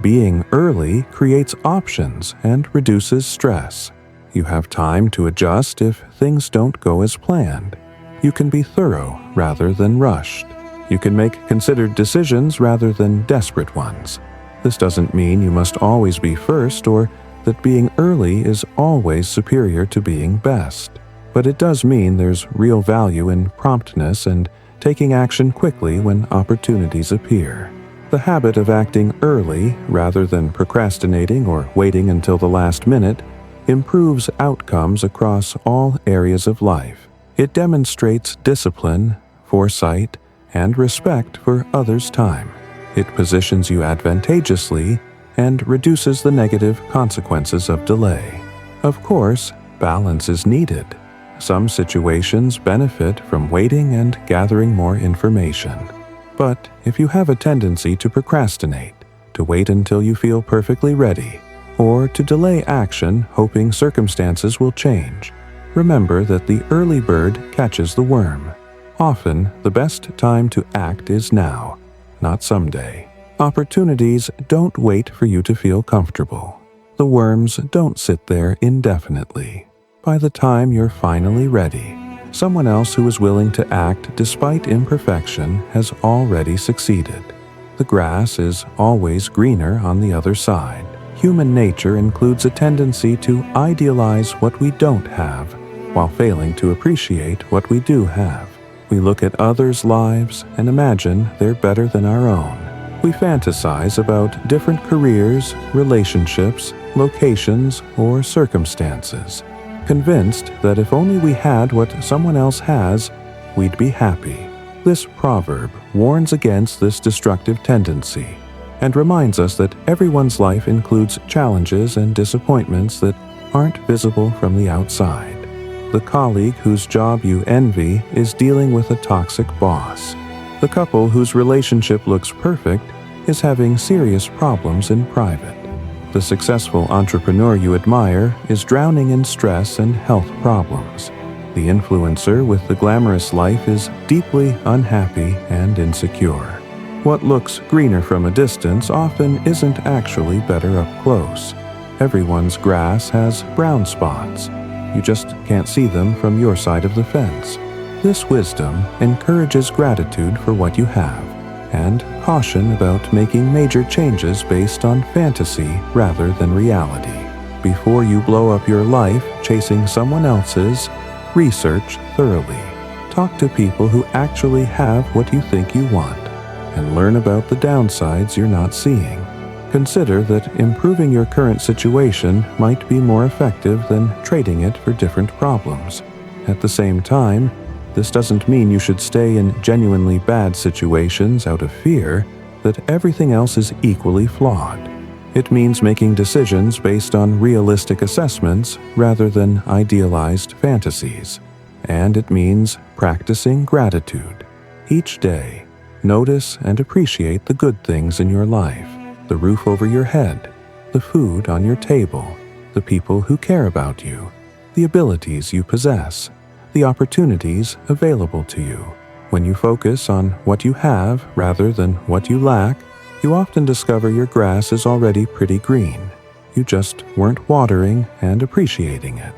Being early creates options and reduces stress. You have time to adjust if things don't go as planned. You can be thorough rather than rushed. You can make considered decisions rather than desperate ones. This doesn't mean you must always be first or that being early is always superior to being best. But it does mean there's real value in promptness and taking action quickly when opportunities appear. The habit of acting early rather than procrastinating or waiting until the last minute improves outcomes across all areas of life. It demonstrates discipline, foresight, and respect for others' time. It positions you advantageously and reduces the negative consequences of delay. Of course, balance is needed. Some situations benefit from waiting and gathering more information. But if you have a tendency to procrastinate, to wait until you feel perfectly ready, or to delay action hoping circumstances will change, remember that the early bird catches the worm. Often, the best time to act is now, not someday. Opportunities don't wait for you to feel comfortable. The worms don't sit there indefinitely. By the time you're finally ready, someone else who is willing to act despite imperfection has already succeeded. The grass is always greener on the other side. Human nature includes a tendency to idealize what we don't have, while failing to appreciate what we do have. We look at others' lives and imagine they're better than our own. We fantasize about different careers, relationships, locations, or circumstances, convinced that if only we had what someone else has, we'd be happy. This proverb warns against this destructive tendency and reminds us that everyone's life includes challenges and disappointments that aren't visible from the outside. The colleague whose job you envy is dealing with a toxic boss. The couple whose relationship looks perfect is having serious problems in private. The successful entrepreneur you admire is drowning in stress and health problems. The influencer with the glamorous life is deeply unhappy and insecure. What looks greener from a distance often isn't actually better up close. Everyone's grass has brown spots. You just can't see them from your side of the fence. This wisdom encourages gratitude for what you have, and caution about making major changes based on fantasy rather than reality. Before you blow up your life chasing someone else's, research thoroughly. Talk to people who actually have what you think you want, and learn about the downsides you're not seeing. Consider that improving your current situation might be more effective than trading it for different problems. At the same time, this doesn't mean you should stay in genuinely bad situations out of fear that everything else is equally flawed. It means making decisions based on realistic assessments rather than idealized fantasies. And it means practicing gratitude. Each day, notice and appreciate the good things in your life. The roof over your head, the food on your table, the people who care about you, the abilities you possess, the opportunities available to you. When you focus on what you have rather than what you lack, you often discover your grass is already pretty green. You just weren't watering and appreciating it.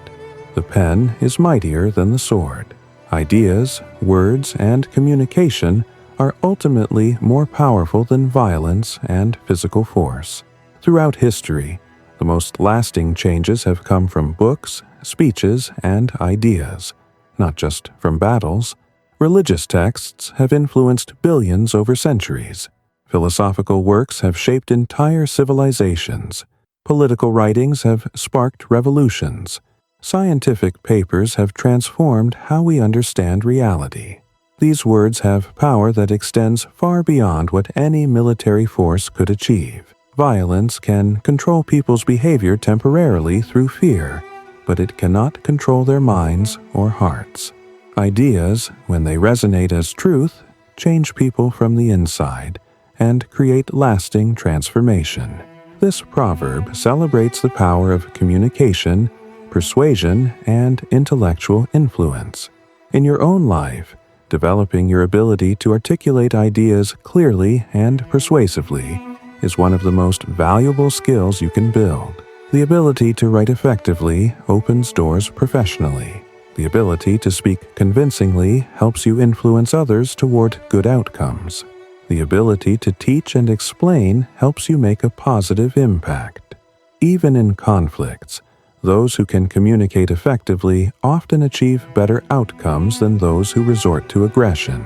The pen is mightier than the sword. Ideas, words, and communication are ultimately more powerful than violence and physical force. Throughout history, the most lasting changes have come from books, speeches, and ideas, not just from battles. Religious texts have influenced billions over centuries. Philosophical works have shaped entire civilizations. Political writings have sparked revolutions. Scientific papers have transformed how we understand reality. These words have power that extends far beyond what any military force could achieve. Violence can control people's behavior temporarily through fear, but it cannot control their minds or hearts. Ideas, when they resonate as truth, change people from the inside and create lasting transformation. This proverb celebrates the power of communication, persuasion, and intellectual influence. In your own life, developing your ability to articulate ideas clearly and persuasively is one of the most valuable skills you can build. The ability to write effectively opens doors professionally. The ability to speak convincingly helps you influence others toward good outcomes. The ability to teach and explain helps you make a positive impact. Even in conflicts, those who can communicate effectively often achieve better outcomes than those who resort to aggression.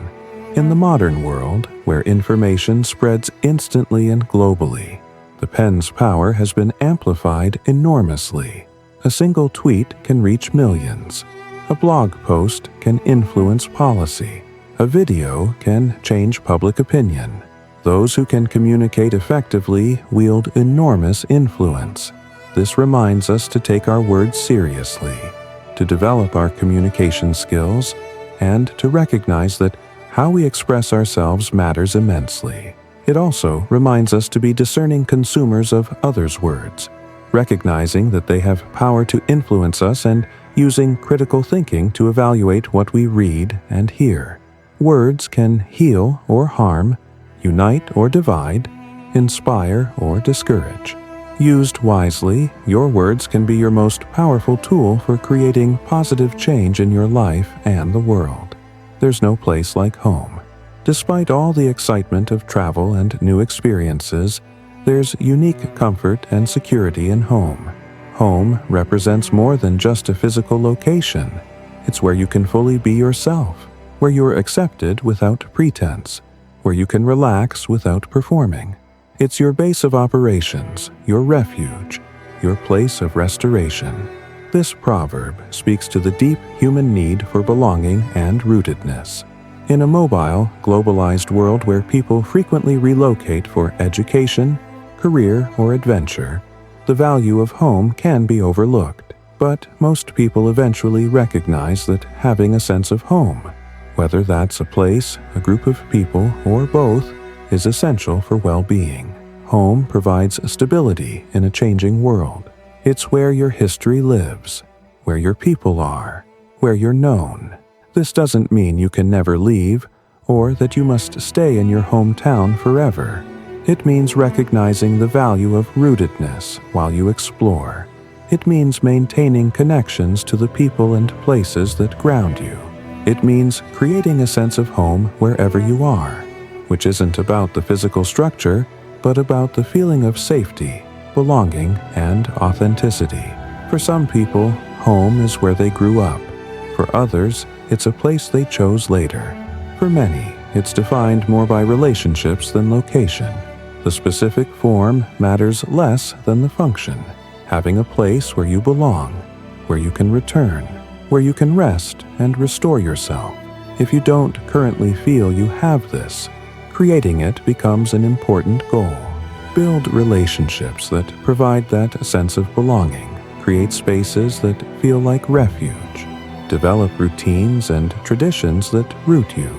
In the modern world, where information spreads instantly and globally, the pen's power has been amplified enormously. A single tweet can reach millions. A blog post can influence policy. A video can change public opinion. Those who can communicate effectively wield enormous influence. This reminds us to take our words seriously, to develop our communication skills, and to recognize that how we express ourselves matters immensely. It also reminds us to be discerning consumers of others' words, recognizing that they have power to influence us and using critical thinking to evaluate what we read and hear. Words can heal or harm, unite or divide, inspire or discourage. Used wisely, your words can be your most powerful tool for creating positive change in your life and the world. There's no place like home. Despite all the excitement of travel and new experiences, there's unique comfort and security in home. Home represents more than just a physical location. It's where you can fully be yourself, where you're accepted without pretense, where you can relax without performing. It's your base of operations, your refuge, your place of restoration. This proverb speaks to the deep human need for belonging and rootedness. In a mobile, globalized world where people frequently relocate for education, career, or adventure, the value of home can be overlooked. But most people eventually recognize that having a sense of home, whether that's a place, a group of people, or both, is essential for well-being. Home provides stability in a changing world. It's where your history lives, where your people are, where you're known. This doesn't mean you can never leave, or that you must stay in your hometown forever. It means recognizing the value of rootedness while you explore. It means maintaining connections to the people and places that ground you. It means creating a sense of home wherever you are, which isn't about the physical structure, but about the feeling of safety, belonging, and authenticity. For some people, home is where they grew up. For others, it's a place they chose later. For many, it's defined more by relationships than location. The specific form matters less than the function. Having a place where you belong, where you can return, where you can rest and restore yourself. If you don't currently feel you have this, creating it becomes an important goal. Build relationships that provide that sense of belonging. Create spaces that feel like refuge. Develop routines and traditions that root you.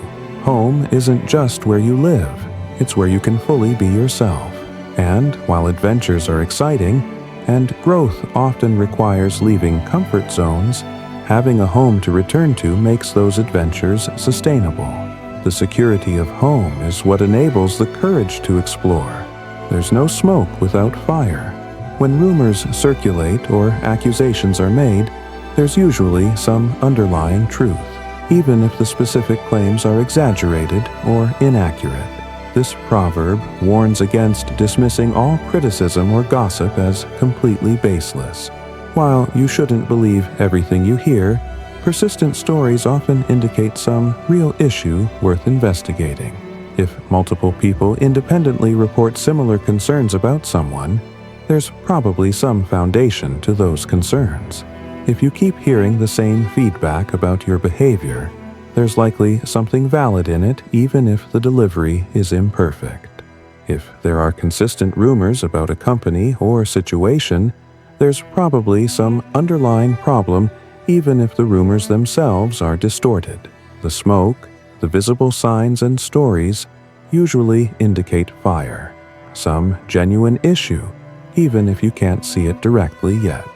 Home isn't just where you live, it's where you can fully be yourself. And while adventures are exciting, and growth often requires leaving comfort zones, having a home to return to makes those adventures sustainable. The security of home is what enables the courage to explore. There's no smoke without fire. When rumors circulate or accusations are made, there's usually some underlying truth, even if the specific claims are exaggerated or inaccurate. This proverb warns against dismissing all criticism or gossip as completely baseless. While you shouldn't believe everything you hear, persistent stories often indicate some real issue worth investigating. If multiple people independently report similar concerns about someone, there's probably some foundation to those concerns. If you keep hearing the same feedback about your behavior, there's likely something valid in it even if the delivery is imperfect. If there are consistent rumors about a company or situation, there's probably some underlying problem even if the rumors themselves are distorted. The smoke, the visible signs and stories usually indicate fire, some genuine issue, even if you can't see it directly yet.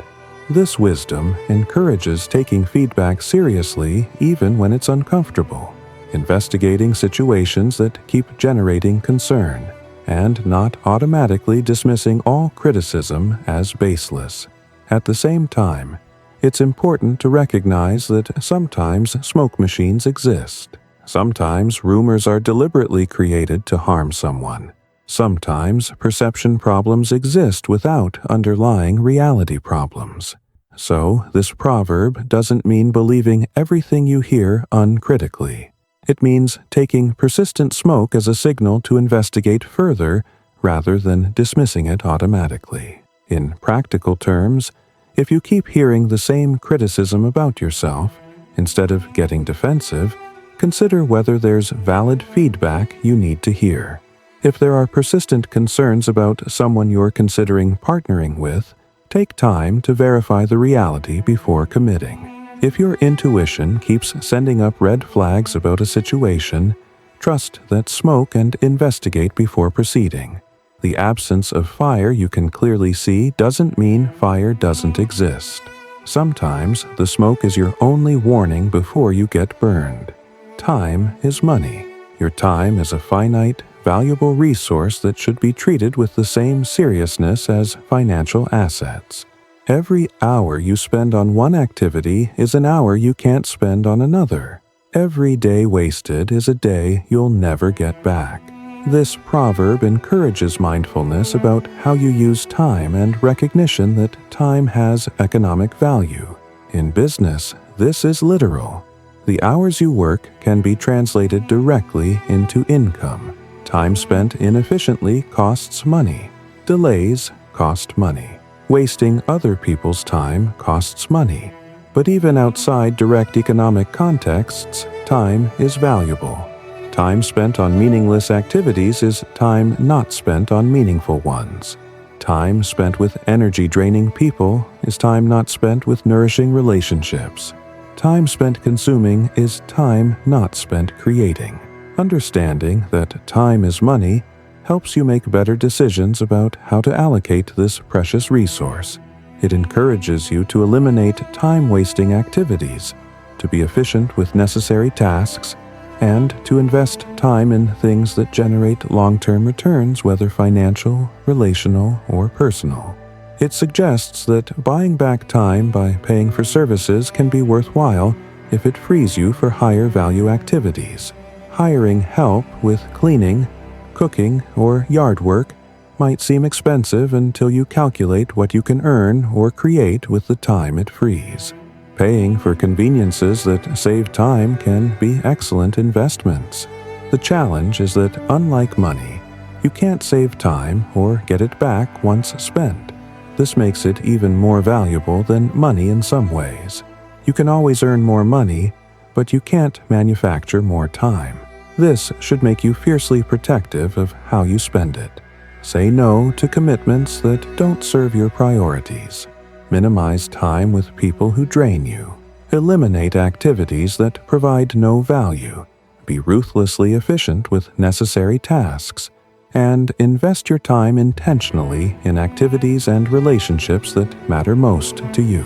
This wisdom encourages taking feedback seriously even when it's uncomfortable, investigating situations that keep generating concern, and not automatically dismissing all criticism as baseless. At the same time, it's important to recognize that sometimes smoke machines exist. Sometimes rumors are deliberately created to harm someone. Sometimes perception problems exist without underlying reality problems. So, this proverb doesn't mean believing everything you hear uncritically. It means taking persistent smoke as a signal to investigate further rather than dismissing it automatically. In practical terms, If you keep hearing the same criticism about yourself, instead of getting defensive, consider whether there's valid feedback you need to hear. If there are persistent concerns about someone you're considering partnering with, take time to verify the reality before committing. If your intuition keeps sending up red flags about a situation, trust that smoke and investigate before proceeding. The absence of fire you can clearly see doesn't mean fire doesn't exist. Sometimes the smoke is your only warning before you get burned. Time is money. Your time is a finite, valuable resource that should be treated with the same seriousness as financial assets. Every hour you spend on one activity is an hour you can't spend on another. Every day wasted is a day you'll never get back. This proverb encourages mindfulness about how you use time and recognition that time has economic value. In business, this is literal. The hours you work can be translated directly into income. Time spent inefficiently costs money. Delays cost money. Wasting other people's time costs money. But even outside direct economic contexts, time is valuable. Time spent on meaningless activities is time not spent on meaningful ones. Time spent with energy-draining people is time not spent with nourishing relationships. Time spent consuming is time not spent creating. Understanding that time is money helps you make better decisions about how to allocate this precious resource. It encourages you to eliminate time-wasting activities, to be efficient with necessary tasks, and to invest time in things that generate long-term returns, whether financial, relational, or personal. It suggests that buying back time by paying for services can be worthwhile if it frees you for higher-value activities. Hiring help with cleaning, cooking, or yard work might seem expensive until you calculate what you can earn or create with the time it frees. Paying for conveniences that save time can be excellent investments. The challenge is that, unlike money, you can't save time or get it back once spent. This makes it even more valuable than money in some ways. You can always earn more money, but you can't manufacture more time. This should make you fiercely protective of how you spend it. Say no to commitments that don't serve your priorities. Minimize time with people who drain you. Eliminate activities that provide no value. Be ruthlessly efficient with necessary tasks. And invest your time intentionally in activities and relationships that matter most to you.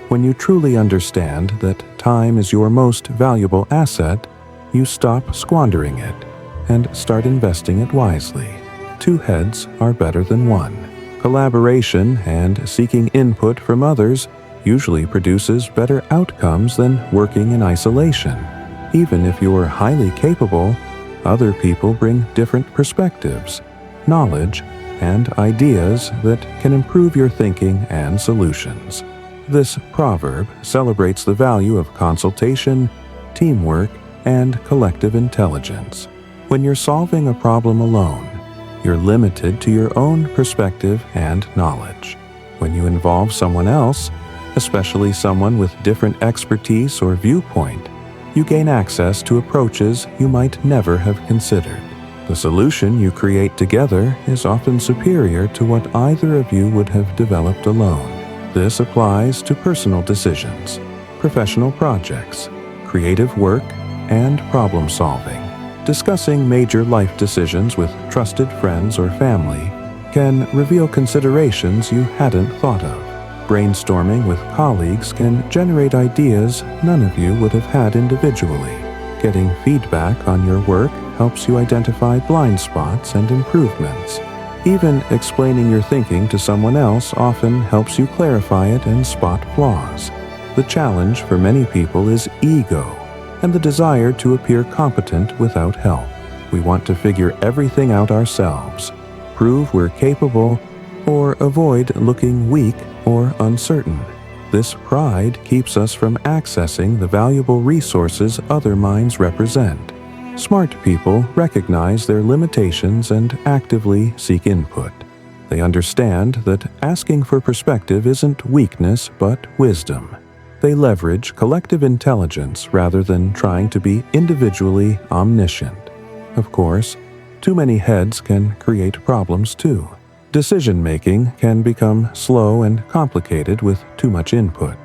When you truly understand that time is your most valuable asset, you stop squandering it and start investing it wisely. Two heads are better than one. Collaboration and seeking input from others usually produces better outcomes than working in isolation. Even if you're highly capable, other people bring different perspectives, knowledge, and ideas that can improve your thinking and solutions. This proverb celebrates the value of consultation, teamwork, and collective intelligence. When you're solving a problem alone, you're limited to your own perspective and knowledge. When you involve someone else, especially someone with different expertise or viewpoint, you gain access to approaches you might never have considered. The solution you create together is often superior to what either of you would have developed alone. This applies to personal decisions, professional projects, creative work, and problem solving. Discussing major life decisions with trusted friends or family can reveal considerations you hadn't thought of. Brainstorming with colleagues can generate ideas none of you would have had individually. Getting feedback on your work helps you identify blind spots and improvements. Even explaining your thinking to someone else often helps you clarify it and spot flaws. The challenge for many people is ego and the desire to appear competent without help. We want to figure everything out ourselves, prove we're capable, or avoid looking weak or uncertain. This pride keeps us from accessing the valuable resources other minds represent. Smart people recognize their limitations and actively seek input. They understand that asking for perspective isn't weakness but wisdom. They leverage collective intelligence rather than trying to be individually omniscient. Of course, too many heads can create problems too. Decision-making can become slow and complicated with too much input.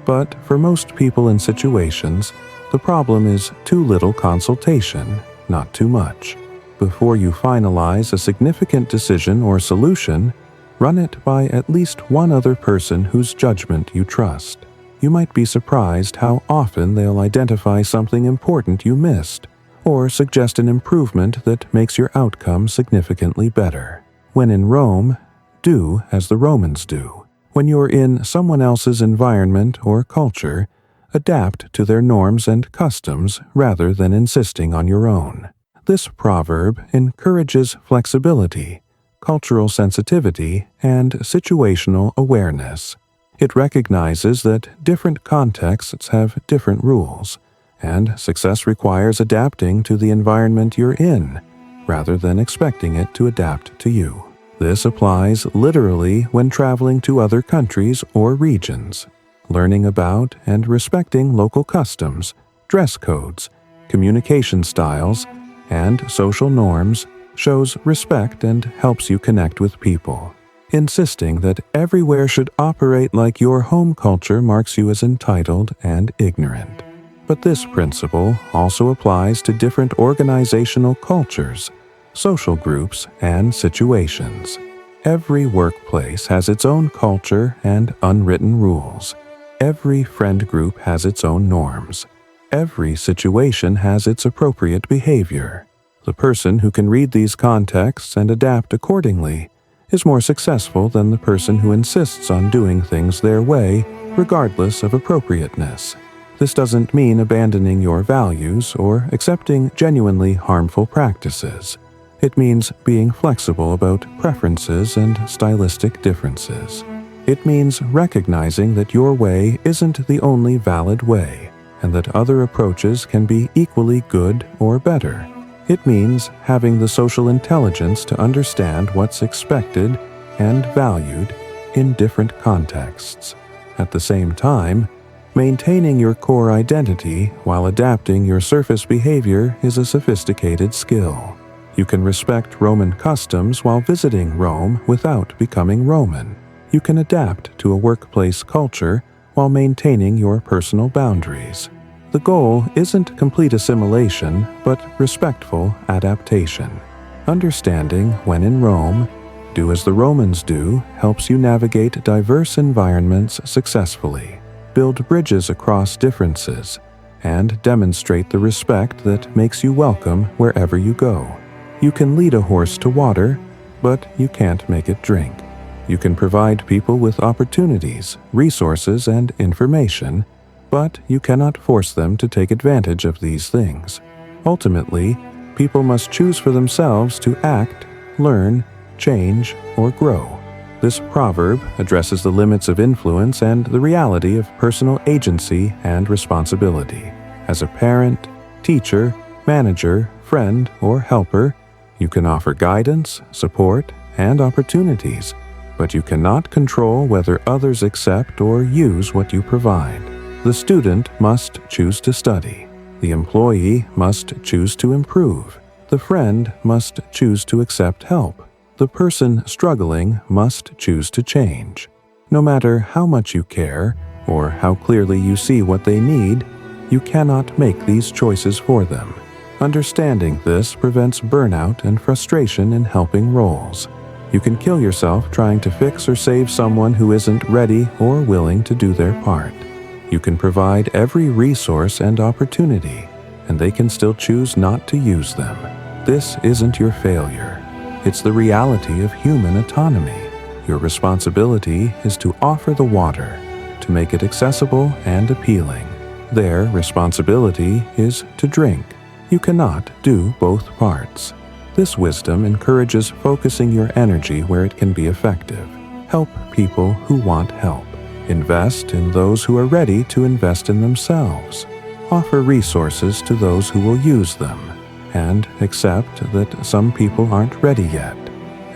But for most people and situations, the problem is too little consultation, not too much. Before you finalize a significant decision or solution, run it by at least one other person whose judgment you trust. You might be surprised how often they'll identify something important you missed, or suggest an improvement that makes your outcome significantly better. When in Rome, do as the Romans do. When you're in someone else's environment or culture, adapt to their norms and customs rather than insisting on your own. This proverb encourages flexibility, cultural sensitivity, and situational awareness. It recognizes that different contexts have different rules, and success requires adapting to the environment you're in, rather than expecting it to adapt to you. This applies literally when traveling to other countries or regions. Learning about and respecting local customs, dress codes, communication styles, and social norms shows respect and helps you connect with people. Insisting that everywhere should operate like your home culture marks you as entitled and ignorant. But this principle also applies to different organizational cultures, social groups, and situations. Every workplace has its own culture and unwritten rules. Every friend group has its own norms. Every situation has its appropriate behavior. The person who can read these contexts and adapt accordingly is more successful than the person who insists on doing things their way, regardless of appropriateness. This doesn't mean abandoning your values or accepting genuinely harmful practices. It means being flexible about preferences and stylistic differences. It means recognizing that your way isn't the only valid way, and that other approaches can be equally good or better. It means having the social intelligence to understand what's expected and valued in different contexts. At the same time, maintaining your core identity while adapting your surface behavior is a sophisticated skill. You can respect Roman customs while visiting Rome without becoming Roman. You can adapt to a workplace culture while maintaining your personal boundaries. The goal isn't complete assimilation, but respectful adaptation. Understanding when in Rome, do as the Romans do helps you navigate diverse environments successfully, build bridges across differences, and demonstrate the respect that makes you welcome wherever you go. You can lead a horse to water, but you can't make it drink. You can provide people with opportunities, resources, and information, but you cannot force them to take advantage of these things. Ultimately, people must choose for themselves to act, learn, change, or grow. This proverb addresses the limits of influence and the reality of personal agency and responsibility. As a parent, teacher, manager, friend, or helper, you can offer guidance, support, and opportunities, but you cannot control whether others accept or use what you provide. The student must choose to study. The employee must choose to improve. The friend must choose to accept help. The person struggling must choose to change. No matter how much you care, or how clearly you see what they need, you cannot make these choices for them. Understanding this prevents burnout and frustration in helping roles. You can kill yourself trying to fix or save someone who isn't ready or willing to do their part. You can provide every resource and opportunity, and they can still choose not to use them. This isn't your failure. It's the reality of human autonomy. Your responsibility is to offer the water, to make it accessible and appealing. Their responsibility is to drink. You cannot do both parts. This wisdom encourages focusing your energy where it can be effective. Help people who want help. Invest in those who are ready to invest in themselves. Offer resources to those who will use them, and accept that some people aren't ready yet.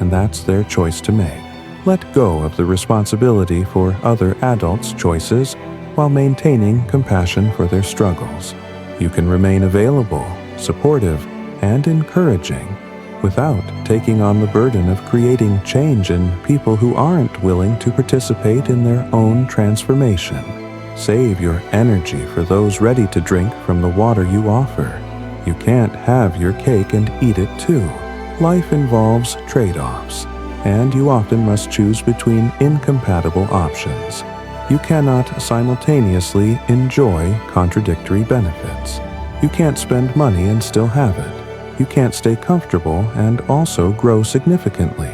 and that's their choice to make. Let go of the responsibility for other adults' choices while maintaining compassion for their struggles. You can remain available, supportive, and encouraging without taking on the burden of creating change in people who aren't willing to participate in their own transformation. Save your energy for those ready to drink from the water you offer. You can't have your cake and eat it too. Life involves trade-offs, and you often must choose between incompatible options. You cannot simultaneously enjoy contradictory benefits. You can't spend money and still have it. You can't stay comfortable and also grow significantly.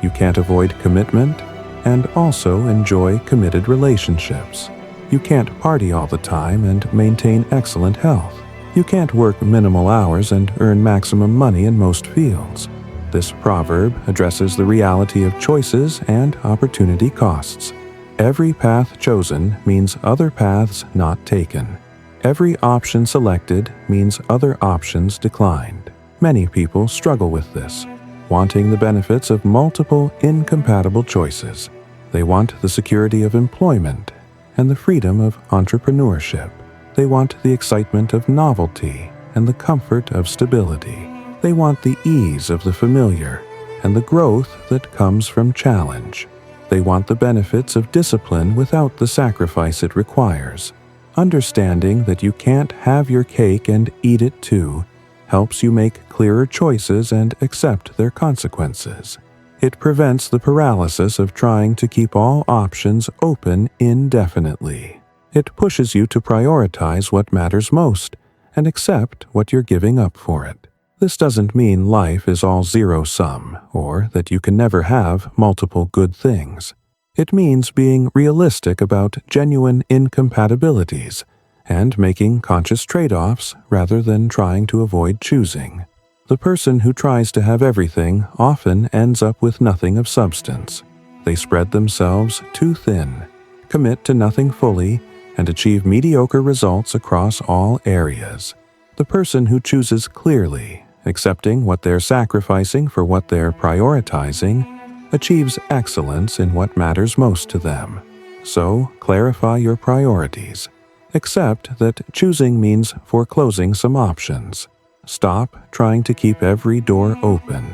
You can't avoid commitment and also enjoy committed relationships. You can't party all the time and maintain excellent health. You can't work minimal hours and earn maximum money in most fields. This proverb addresses the reality of choices and opportunity costs. Every path chosen means other paths not taken. Every option selected means other options declined. Many people struggle with this, wanting the benefits of multiple incompatible choices. They want the security of employment and the freedom of entrepreneurship. They want the excitement of novelty and the comfort of stability. They want the ease of the familiar and the growth that comes from challenge. They want the benefits of discipline without the sacrifice it requires. Understanding that you can't have your cake and eat it too helps you make clearer choices and accept their consequences. It prevents the paralysis of trying to keep all options open indefinitely. It pushes you to prioritize what matters most and accept what you're giving up for it. This doesn't mean life is all zero-sum or that you can never have multiple good things. It means being realistic about genuine incompatibilities and making conscious trade-offs rather than trying to avoid choosing. The person who tries to have everything often ends up with nothing of substance. They spread themselves too thin, commit to nothing fully, and achieve mediocre results across all areas. The person who chooses clearly, accepting what they're sacrificing for what they're prioritizing, achieves excellence in what matters most to them. So, clarify your priorities. Accept that choosing means foreclosing some options. Stop trying to keep every door open.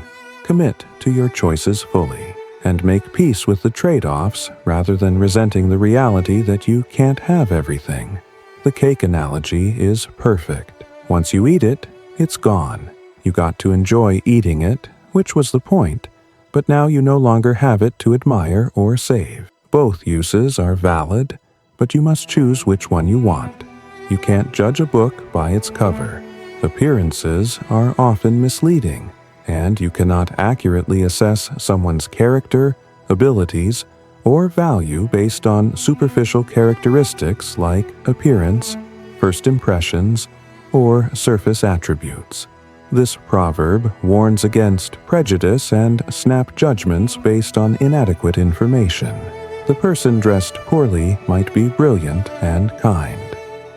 Commit to your choices fully, and make peace with the trade-offs rather than resenting the reality that you can't have everything. The cake analogy is perfect. Once you eat it, it's gone. You got to enjoy eating it, which was the point, but now you no longer have it to admire or save. Both uses are valid, but you must choose which one you want. You can't judge a book by its cover. Appearances are often misleading, and you cannot accurately assess someone's character, abilities, or value based on superficial characteristics like appearance, first impressions, or surface attributes. This proverb warns against prejudice and snap judgments based on inadequate information. The person dressed poorly might be brilliant and kind.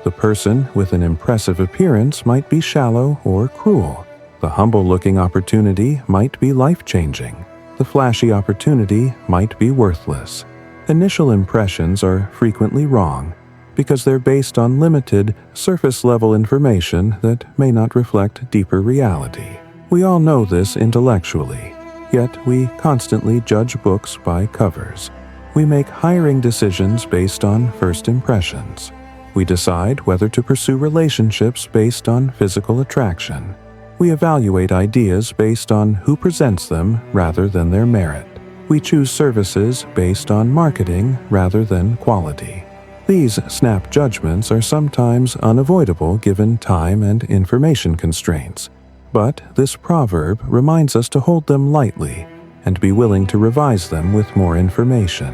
The person with an impressive appearance might be shallow or cruel. The humble-looking opportunity might be life-changing. The flashy opportunity might be worthless. Initial impressions are frequently wrong because they're based on limited, surface-level information that may not reflect deeper reality. We all know this intellectually, yet we constantly judge books by covers. We make hiring decisions based on first impressions. We decide whether to pursue relationships based on physical attraction. We evaluate ideas based on who presents them rather than their merit. We choose services based on marketing rather than quality. These snap judgments are sometimes unavoidable given time and information constraints, but this proverb reminds us to hold them lightly and be willing to revise them with more information.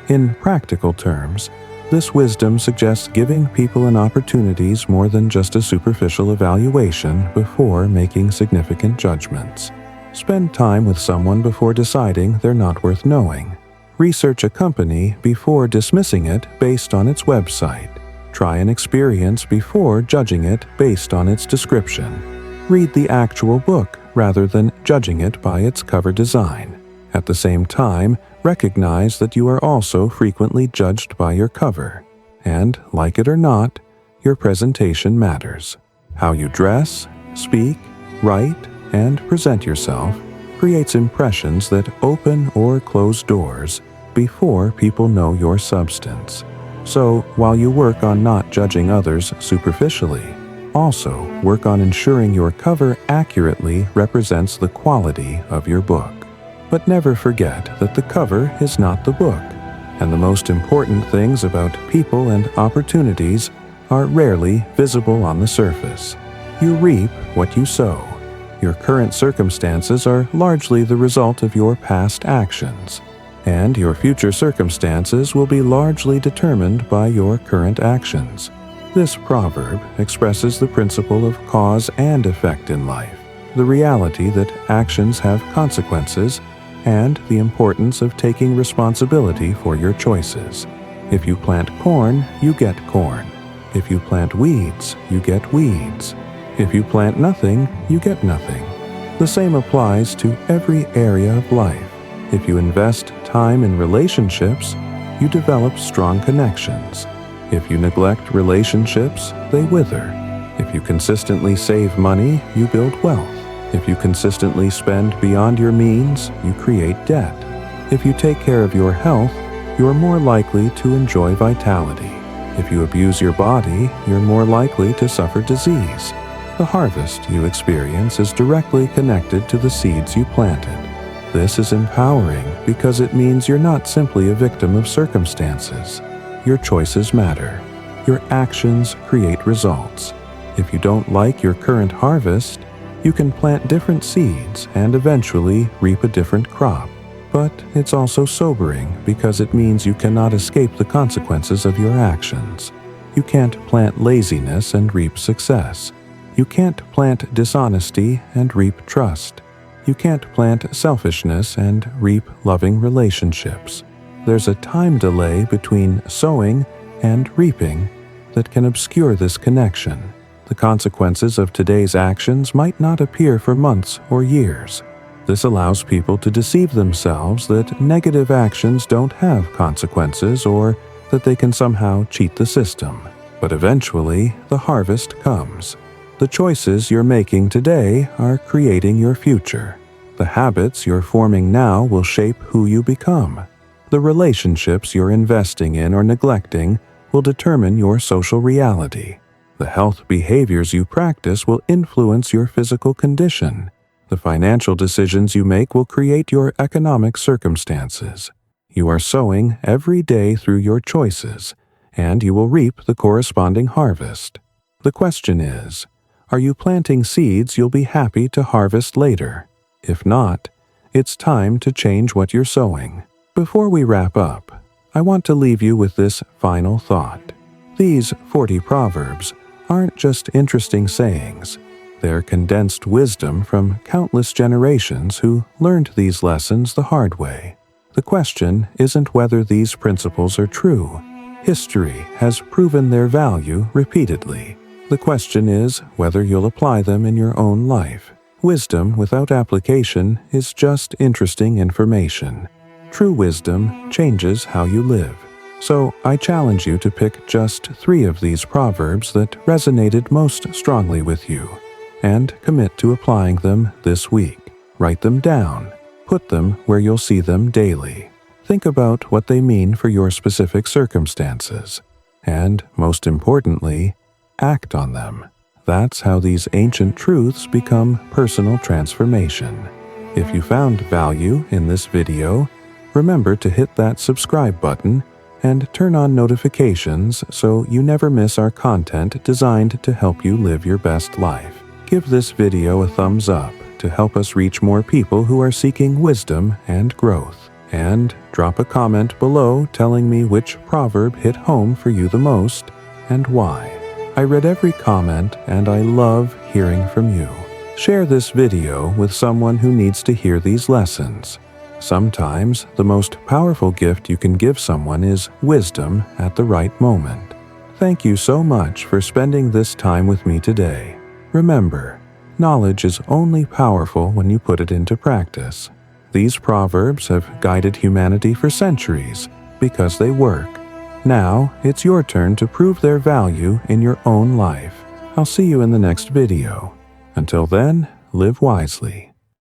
In practical terms, this wisdom suggests giving people and opportunities more than just a superficial evaluation before making significant judgments. Spend time with someone before deciding they're not worth knowing. Research a company before dismissing it based on its website. Try an experience before judging it based on its description. Read the actual book rather than judging it by its cover design. At the same time, recognize that you are also frequently judged by your cover. And, like it or not, your presentation matters. How you dress, speak, write, and present yourself creates impressions that open or close doors before people know your substance. So, while you work on not judging others superficially, also work on ensuring your cover accurately represents the quality of your book. But never forget that the cover is not the book, and the most important things about people and opportunities are rarely visible on the surface. You reap what you sow. Your current circumstances are largely the result of your past actions, and your future circumstances will be largely determined by your current actions. This proverb expresses the principle of cause and effect in life, the reality that actions have consequences, and the importance of taking responsibility for your choices. If you plant corn, you get corn. If you plant weeds, you get weeds. If you plant nothing, you get nothing. The same applies to every area of life. If you invest time in relationships, you develop strong connections. If you neglect relationships, they wither. If you consistently save money, you build wealth. If you consistently spend beyond your means, you create debt. If you take care of your health, you are more likely to enjoy vitality. If you abuse your body, you're more likely to suffer disease. The harvest you experience is directly connected to the seeds you planted. This is empowering because it means you're not simply a victim of circumstances. Your choices matter. Your actions create results. If you don't like your current harvest, you can plant different seeds and eventually reap a different crop. But it's also sobering because it means you cannot escape the consequences of your actions. You can't plant laziness and reap success. You can't plant dishonesty and reap trust. You can't plant selfishness and reap loving relationships. There's a time delay between sowing and reaping that can obscure this connection. The consequences of today's actions might not appear for months or years. This allows people to deceive themselves that negative actions don't have consequences or that they can somehow cheat the system. But eventually, the harvest comes. The choices you're making today are creating your future. The habits you're forming now will shape who you become. The relationships you're investing in or neglecting will determine your social reality. The health behaviors you practice will influence your physical condition. The financial decisions you make will create your economic circumstances. You are sowing every day through your choices, and you will reap the corresponding harvest. The question is, are you planting seeds you'll be happy to harvest later? If not, it's time to change what you're sowing. Before we wrap up, I want to leave you with this final thought. These 40 Proverbs aren't just interesting sayings. They're condensed wisdom from countless generations who learned these lessons the hard way. The question isn't whether these principles are true. History has proven their value repeatedly. The question is whether you'll apply them in your own life. Wisdom without application is just interesting information. True wisdom changes how you live. So I challenge you to pick just 3 of these proverbs that resonated most strongly with you, and commit to applying them this week. Write them down. Put them where you'll see them daily. Think about what they mean for your specific circumstances. And, most importantly, act on them. That's how these ancient truths become personal transformation. If you found value in this video, remember to hit that subscribe button and turn on notifications so you never miss our content designed to help you live your best life. Give this video a thumbs up to help us reach more people who are seeking wisdom and growth. And drop a comment below telling me which proverb hit home for you the most and why. I read every comment and I love hearing from you. Share this video with someone who needs to hear these lessons. Sometimes the most powerful gift you can give someone is wisdom at the right moment. Thank you so much for spending this time with me today. Remember, knowledge is only powerful when you put it into practice. These proverbs have guided humanity for centuries because they work. Now, it's your turn to prove their value in your own life. I'll see you in the next video. Until then, live wisely.